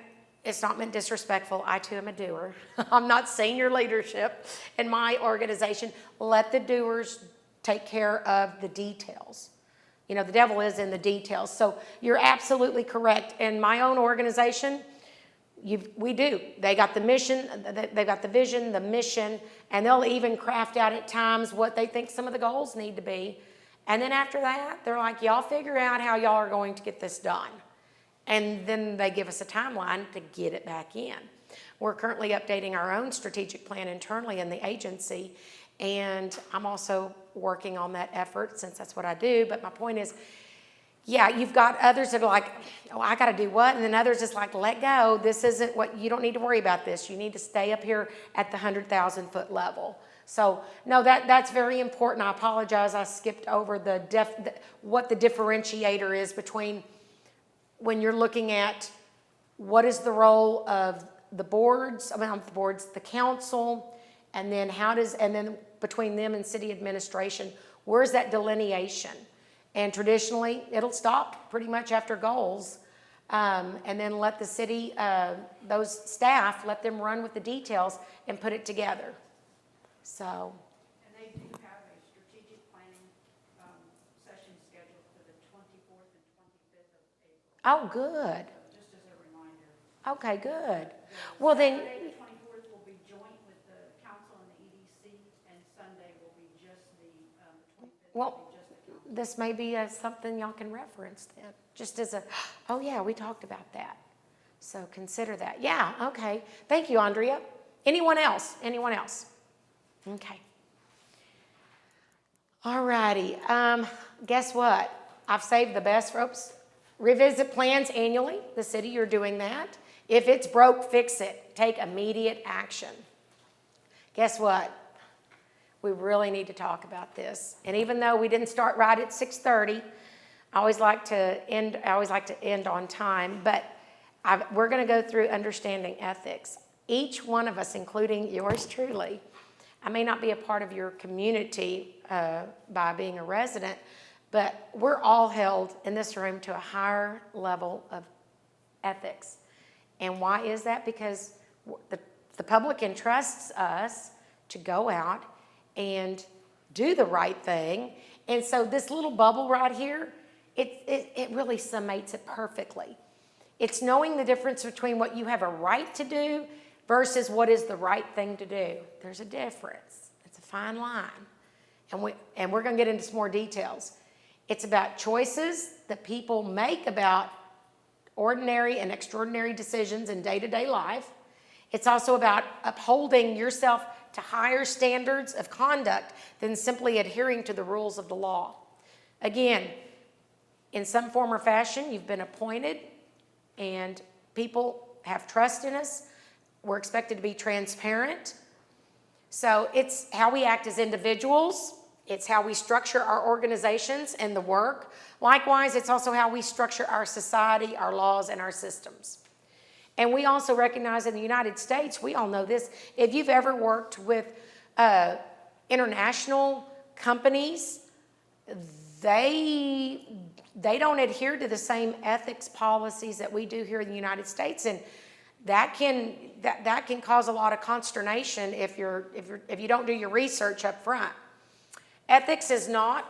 it's not meant disrespectful, I too am a doer. I'm not senior leadership in my organization. Let the doers take care of the details. You know, the devil is in the details. So you're absolutely correct. In my own organization, we do. They got the mission, they've got the vision, the mission, and they'll even craft out at times what they think some of the goals need to be. And then after that, they're like, y'all figure out how y'all are going to get this done. And then they give us a timeline to get it back in. We're currently updating our own strategic plan internally in the agency, and I'm also working on that effort since that's what I do. But my point is, yeah, you've got others that are like, oh, I got to do what? And then others just like, let go. This isn't what, you don't need to worry about this. You need to stay up here at the 100,000 foot level. So no, that's very important. I apologize. I skipped over what the differentiator is between when you're looking at what is the role of the boards, the council, and then and then between them and city administration, where's that delineation? And traditionally, it'll stop pretty much after goals, and then let the city, those staff, let them run with the details and put it together. So. And they do have a strategic planning session scheduled for the 24th and 25th of April. Oh, good. Just as a reminder. Okay, good. Well, then. Saturday, the 24th will be joint with the council and the EDC, and Sunday will be just the 25th Well, will be just the council. this may be something y'all can reference then, just as oh yeah, we talked about that. So consider that. Yeah, okay. Thank you, Andrea. Anyone else? Anyone else? Okay. All righty. Guess what? I've saved the best for, revisit plans annually. The city, you're doing that. If it's broke, fix it. Take immediate action. Guess what? We really need to talk about this. And even though we didn't start right at 6:30, I always like to end on time, but we're going to go through understanding ethics. Each one of us, including yours truly, I may not be a part of your community by being a resident, but we're all held in this room to a higher level of ethics. And why is that? Because the public entrusts us to go out and do the right thing. And so this little bubble right here, it really summates it perfectly. It's knowing the difference between what you have a right to do versus what is the right thing to do. There's a difference. It's a fine line. And we're going to get into some more details. It's about choices that people make about ordinary and extraordinary decisions in day-to-day life. It's also about upholding yourself to higher standards of conduct than simply adhering to the rules of the law. Again, in some form or fashion, you've been appointed, and people have trust in us. We're expected to be transparent. So it's how we act as individuals. It's how we structure our organizations and the work. Likewise, it's also how we structure our society, our laws, and our systems. And we also recognize in the United States, we all know this, if you've ever worked with international companies, they don't adhere to the same ethics policies that we do here in the United States, and that can cause a lot of consternation if you don't do your research up front. Ethics it's not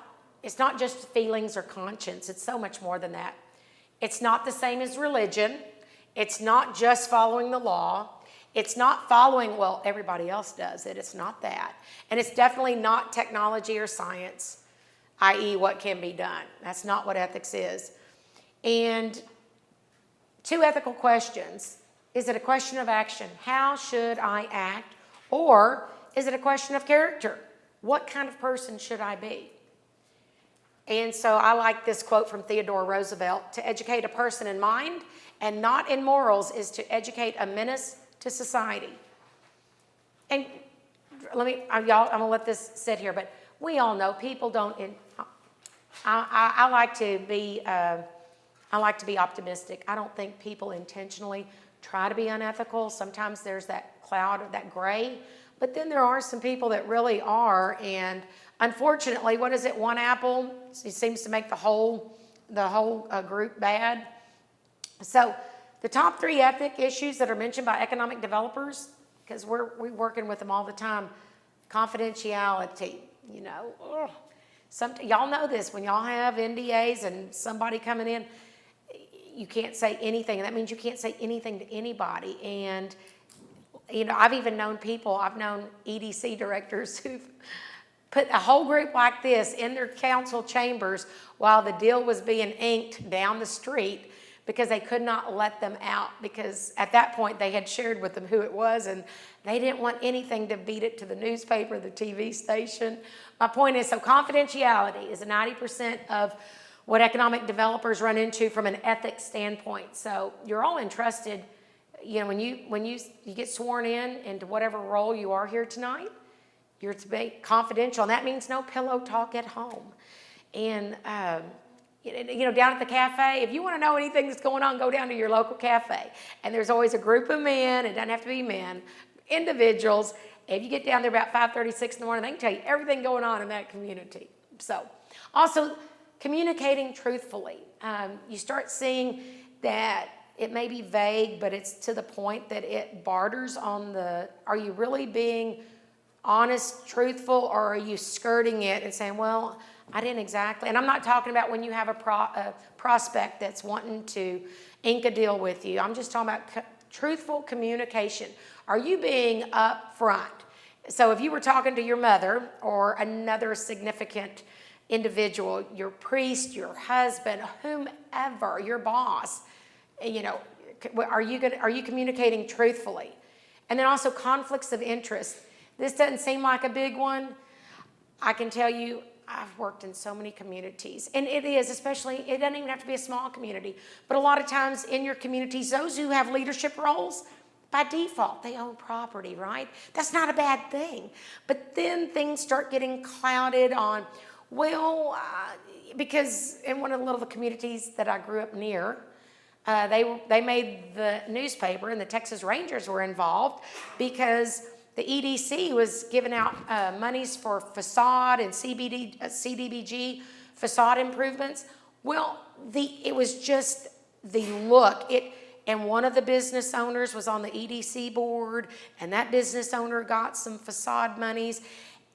just feelings or conscience. It's so much more than that. It's not the same as religion. It's not just following the law. It's not following, well, everybody else does it. It's not that. And it's definitely not technology or science, i.e. what can be done. That's not what ethics is. And 2 ethical questions. Is it a question of action? How should I act? Or is it a question of character? What kind of person should I be? And so I like this quote from Theodore Roosevelt: to educate a person in mind and not in morals is to educate a menace to society. And I'm gonna let this sit here, but we all know people don't, I like to be optimistic. I don't think people intentionally try to be unethical. Sometimes there's that cloud or that gray, but then there are some people that really are. And unfortunately, what is it? One apple, it seems to make the whole group bad. So the top 3 ethic issues that are mentioned by economic developers, because we're working with them all the time, confidentiality, y'all know this, when y'all have NDAs and somebody coming in, you can't say anything, and that means you can't say anything to anybody. And I've even known EDC directors who've put a whole group like this in their council chambers while the deal was being inked down the street, because they could not let them out, because at that point they had shared with them who it was, and they didn't want anything to beat it to the newspaper, the TV station. My point is, so confidentiality is 90% of what economic developers run into from an ethics standpoint. So you're all entrusted, when you get sworn in into whatever role you are here tonight, you're to be confidential, and that means no pillow talk at home. And down at the cafe, if you want to know anything that's going on, go down to your local cafe. And there's always a group of men, it doesn't have to be men, individuals. If you get down there about 5:30, 6 in the morning, they can tell you everything going on in that community. So, also, communicating truthfully. You start seeing that it may be vague, but it's to the point that it barters on are you really being honest, truthful, or are you skirting it and saying, well, I didn't exactly, and I'm not talking about when you have a prospect that's wanting to ink a deal with you. I'm just talking about truthful communication. Are you being upfront? So if you were talking to your mother or another significant individual, your priest, your husband, whomever, your boss, are you communicating truthfully? And then also conflicts of interest. This doesn't seem like a big one. I can tell you, I've worked in so many communities, and it doesn't even have to be a small community, but a lot of times in your communities, those who have leadership roles, by default, they own property, right? That's not a bad thing. But then things start getting clouded on, because in one of the little communities that I grew up near, they made the newspaper, and the Texas Rangers were involved because the EDC was giving out monies for facade and CDBG facade improvements. Well, it was just the look. And one of the business owners was on the EDC board, and that business owner got some facade monies,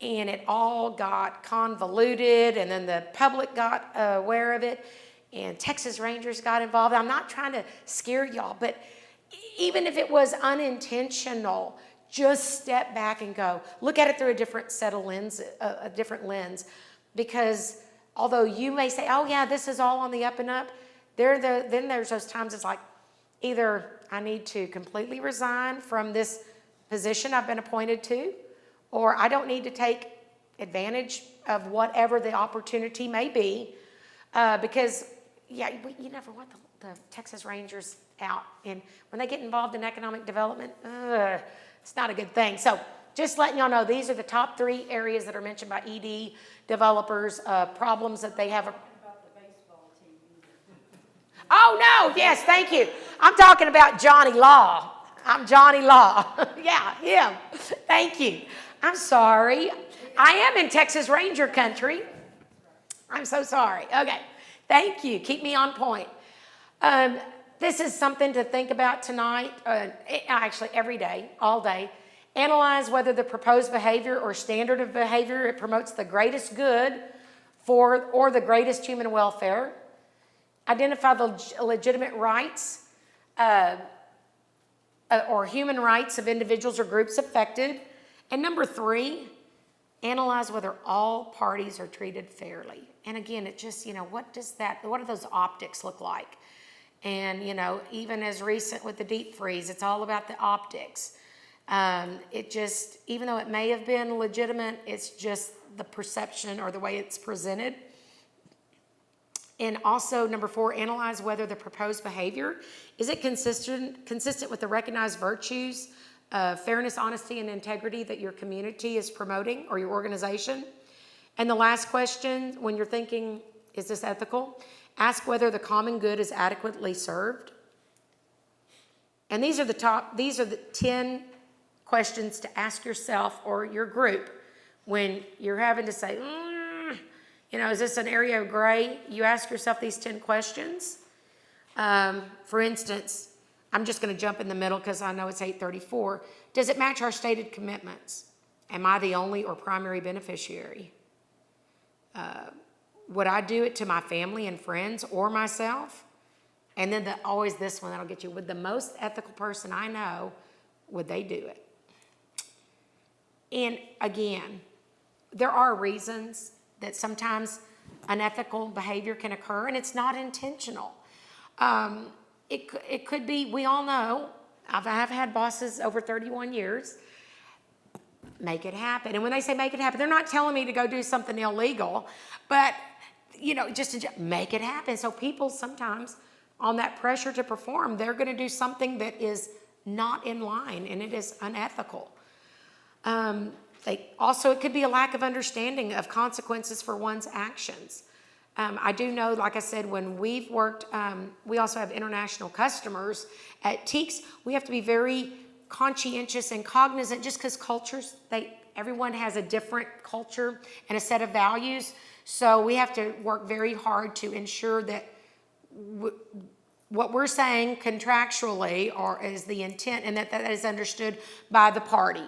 and it all got convoluted, and then the public got aware of it, and Texas Rangers got involved. I'm not trying to scare y'all, but even if it was unintentional, just step back and go, look at it through a different set of a different lens. Because although you may say, oh yeah, this is all on the up and up, then there's those times it's like, either I need to completely resign from this position I've been appointed to, or I don't need to take advantage of whatever the opportunity may be, because you never want the Texas Rangers out. And when they get involved in economic development, it's not a good thing. So just letting y'all know, these are the top 3 areas that are mentioned by ED developers, problems that they have. Oh, no, yes, thank you. I'm talking about Johnny Law. I'm Johnny Law. Yeah, him. Thank you. I'm sorry. I am in Texas Ranger country. I'm so sorry. Okay, thank you. Keep me on point. This is something to think about tonight, actually every day, all day. Analyze whether the proposed behavior or standard of behavior, it promotes the greatest good or the greatest human welfare. Identify the legitimate rights or human rights of individuals or groups affected. And number 3, analyze whether all parties are treated fairly. And again, it just, what do those optics look like? And, even as recent with the deep freeze, it's all about the optics. Even though it may have been legitimate, it's just the perception or the way it's presented. And also, number 4, analyze whether the proposed behavior, is it consistent with the recognized virtues of fairness, honesty, and integrity that your community is promoting or your organization. And the last question, when you're thinking, is this ethical? Ask whether the common good is adequately served. And these are the 10 questions to ask yourself or your group when you're having to say, is this an area of gray? You ask yourself these 10 questions. For instance, I'm just going to jump in the middle because I know it's 8:34. Does it match our stated commitments? Am I the only or primary beneficiary? Would I do it to my family and friends or myself? And then always this one that'll get you. Would the most ethical person I know, would they do it? And again, there are reasons that sometimes unethical behavior can occur, and it's not intentional. It could be, we all know, I've had bosses over 31 years, make it happen. And when they say make it happen, they're not telling me to go do something illegal, but, just to make it happen. So people sometimes, on that pressure to perform, they're going to do something that is not in line, and it is unethical. It could be a lack of understanding of consequences for one's actions. I do know, like I said, when we've worked, we also have international customers at Teaks. We have to be very conscientious and cognizant just because cultures, everyone has a different culture and a set of values. So we have to work very hard to ensure that what we're saying contractually is the intent and that is understood by the party.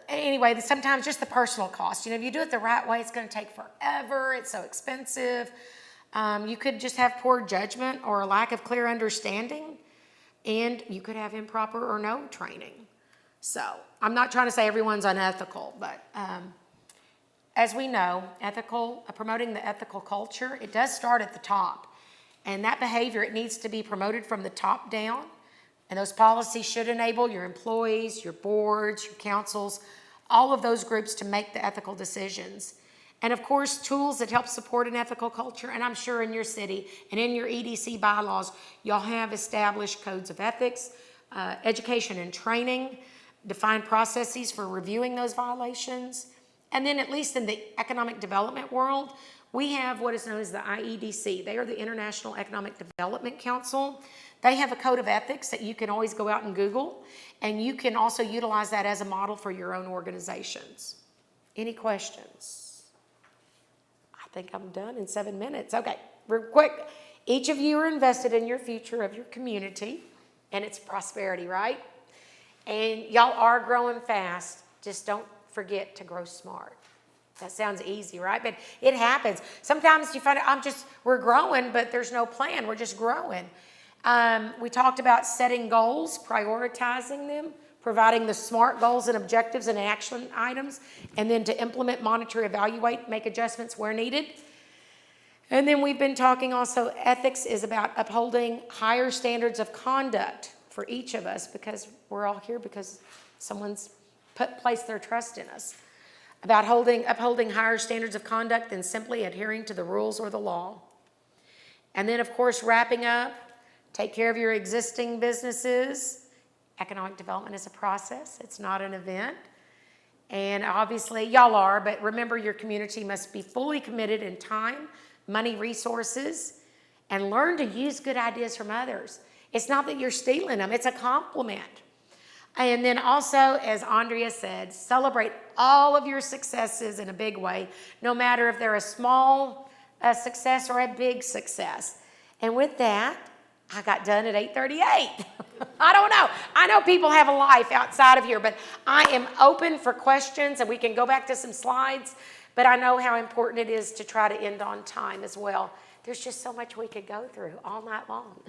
Anyway, sometimes just the personal cost. If you do it the right way, it's going to take forever. It's so expensive. You could just have poor judgment or a lack of clear understanding, and you could have improper or no training. So I'm not trying to say everyone's unethical, but as we know, promoting the ethical culture, it does start at the top. And that behavior, it needs to be promoted from the top down. And those policies should enable your employees, your boards, your councils, all of those groups to make the ethical decisions. And of course, tools that help support an ethical culture. And I'm sure in your city and in your EDC bylaws, y'all have established codes of ethics, education and training, defined processes for reviewing those violations. And then at least in the economic development world, we have what is known as the IEDC. They are the International Economic Development Council. They have a code of ethics that you can always go out and Google, and you can also utilize that as a model for your own organizations. Any questions? I think I'm done in 7 minutes. Okay, real quick. Each of you are invested in your future of your community and its prosperity, right? And y'all are growing fast. Just don't forget to grow smart. That sounds easy, right? But it happens. Sometimes you find out we're growing, but there's no plan. We're just growing. We talked about setting goals, prioritizing them, providing the SMART goals and objectives and action items, and then to implement, monitor, evaluate, make adjustments where needed. And then we've been talking also, ethics is about upholding higher standards of conduct for each of us, because we're all here because someone's placed their trust in us. About upholding higher standards of conduct than simply adhering to the rules or the law. And then, of course, wrapping up, take care of your existing businesses. Economic development is a process. It's not an event. And obviously, y'all are, but remember, your community must be fully committed in time, money, resources, and learn to use good ideas from others. It's not that you're stealing them. It's a compliment. And then also, as Andrea said, celebrate all of your successes in a big way, no matter if they're a small success or a big success. And with that, I got done at 8:38. I don't know. I know people have a life outside of here, but I am open for questions, and we can go back to some slides. But I know how important it is to try to end on time as well. There's just so much we could go through all night long.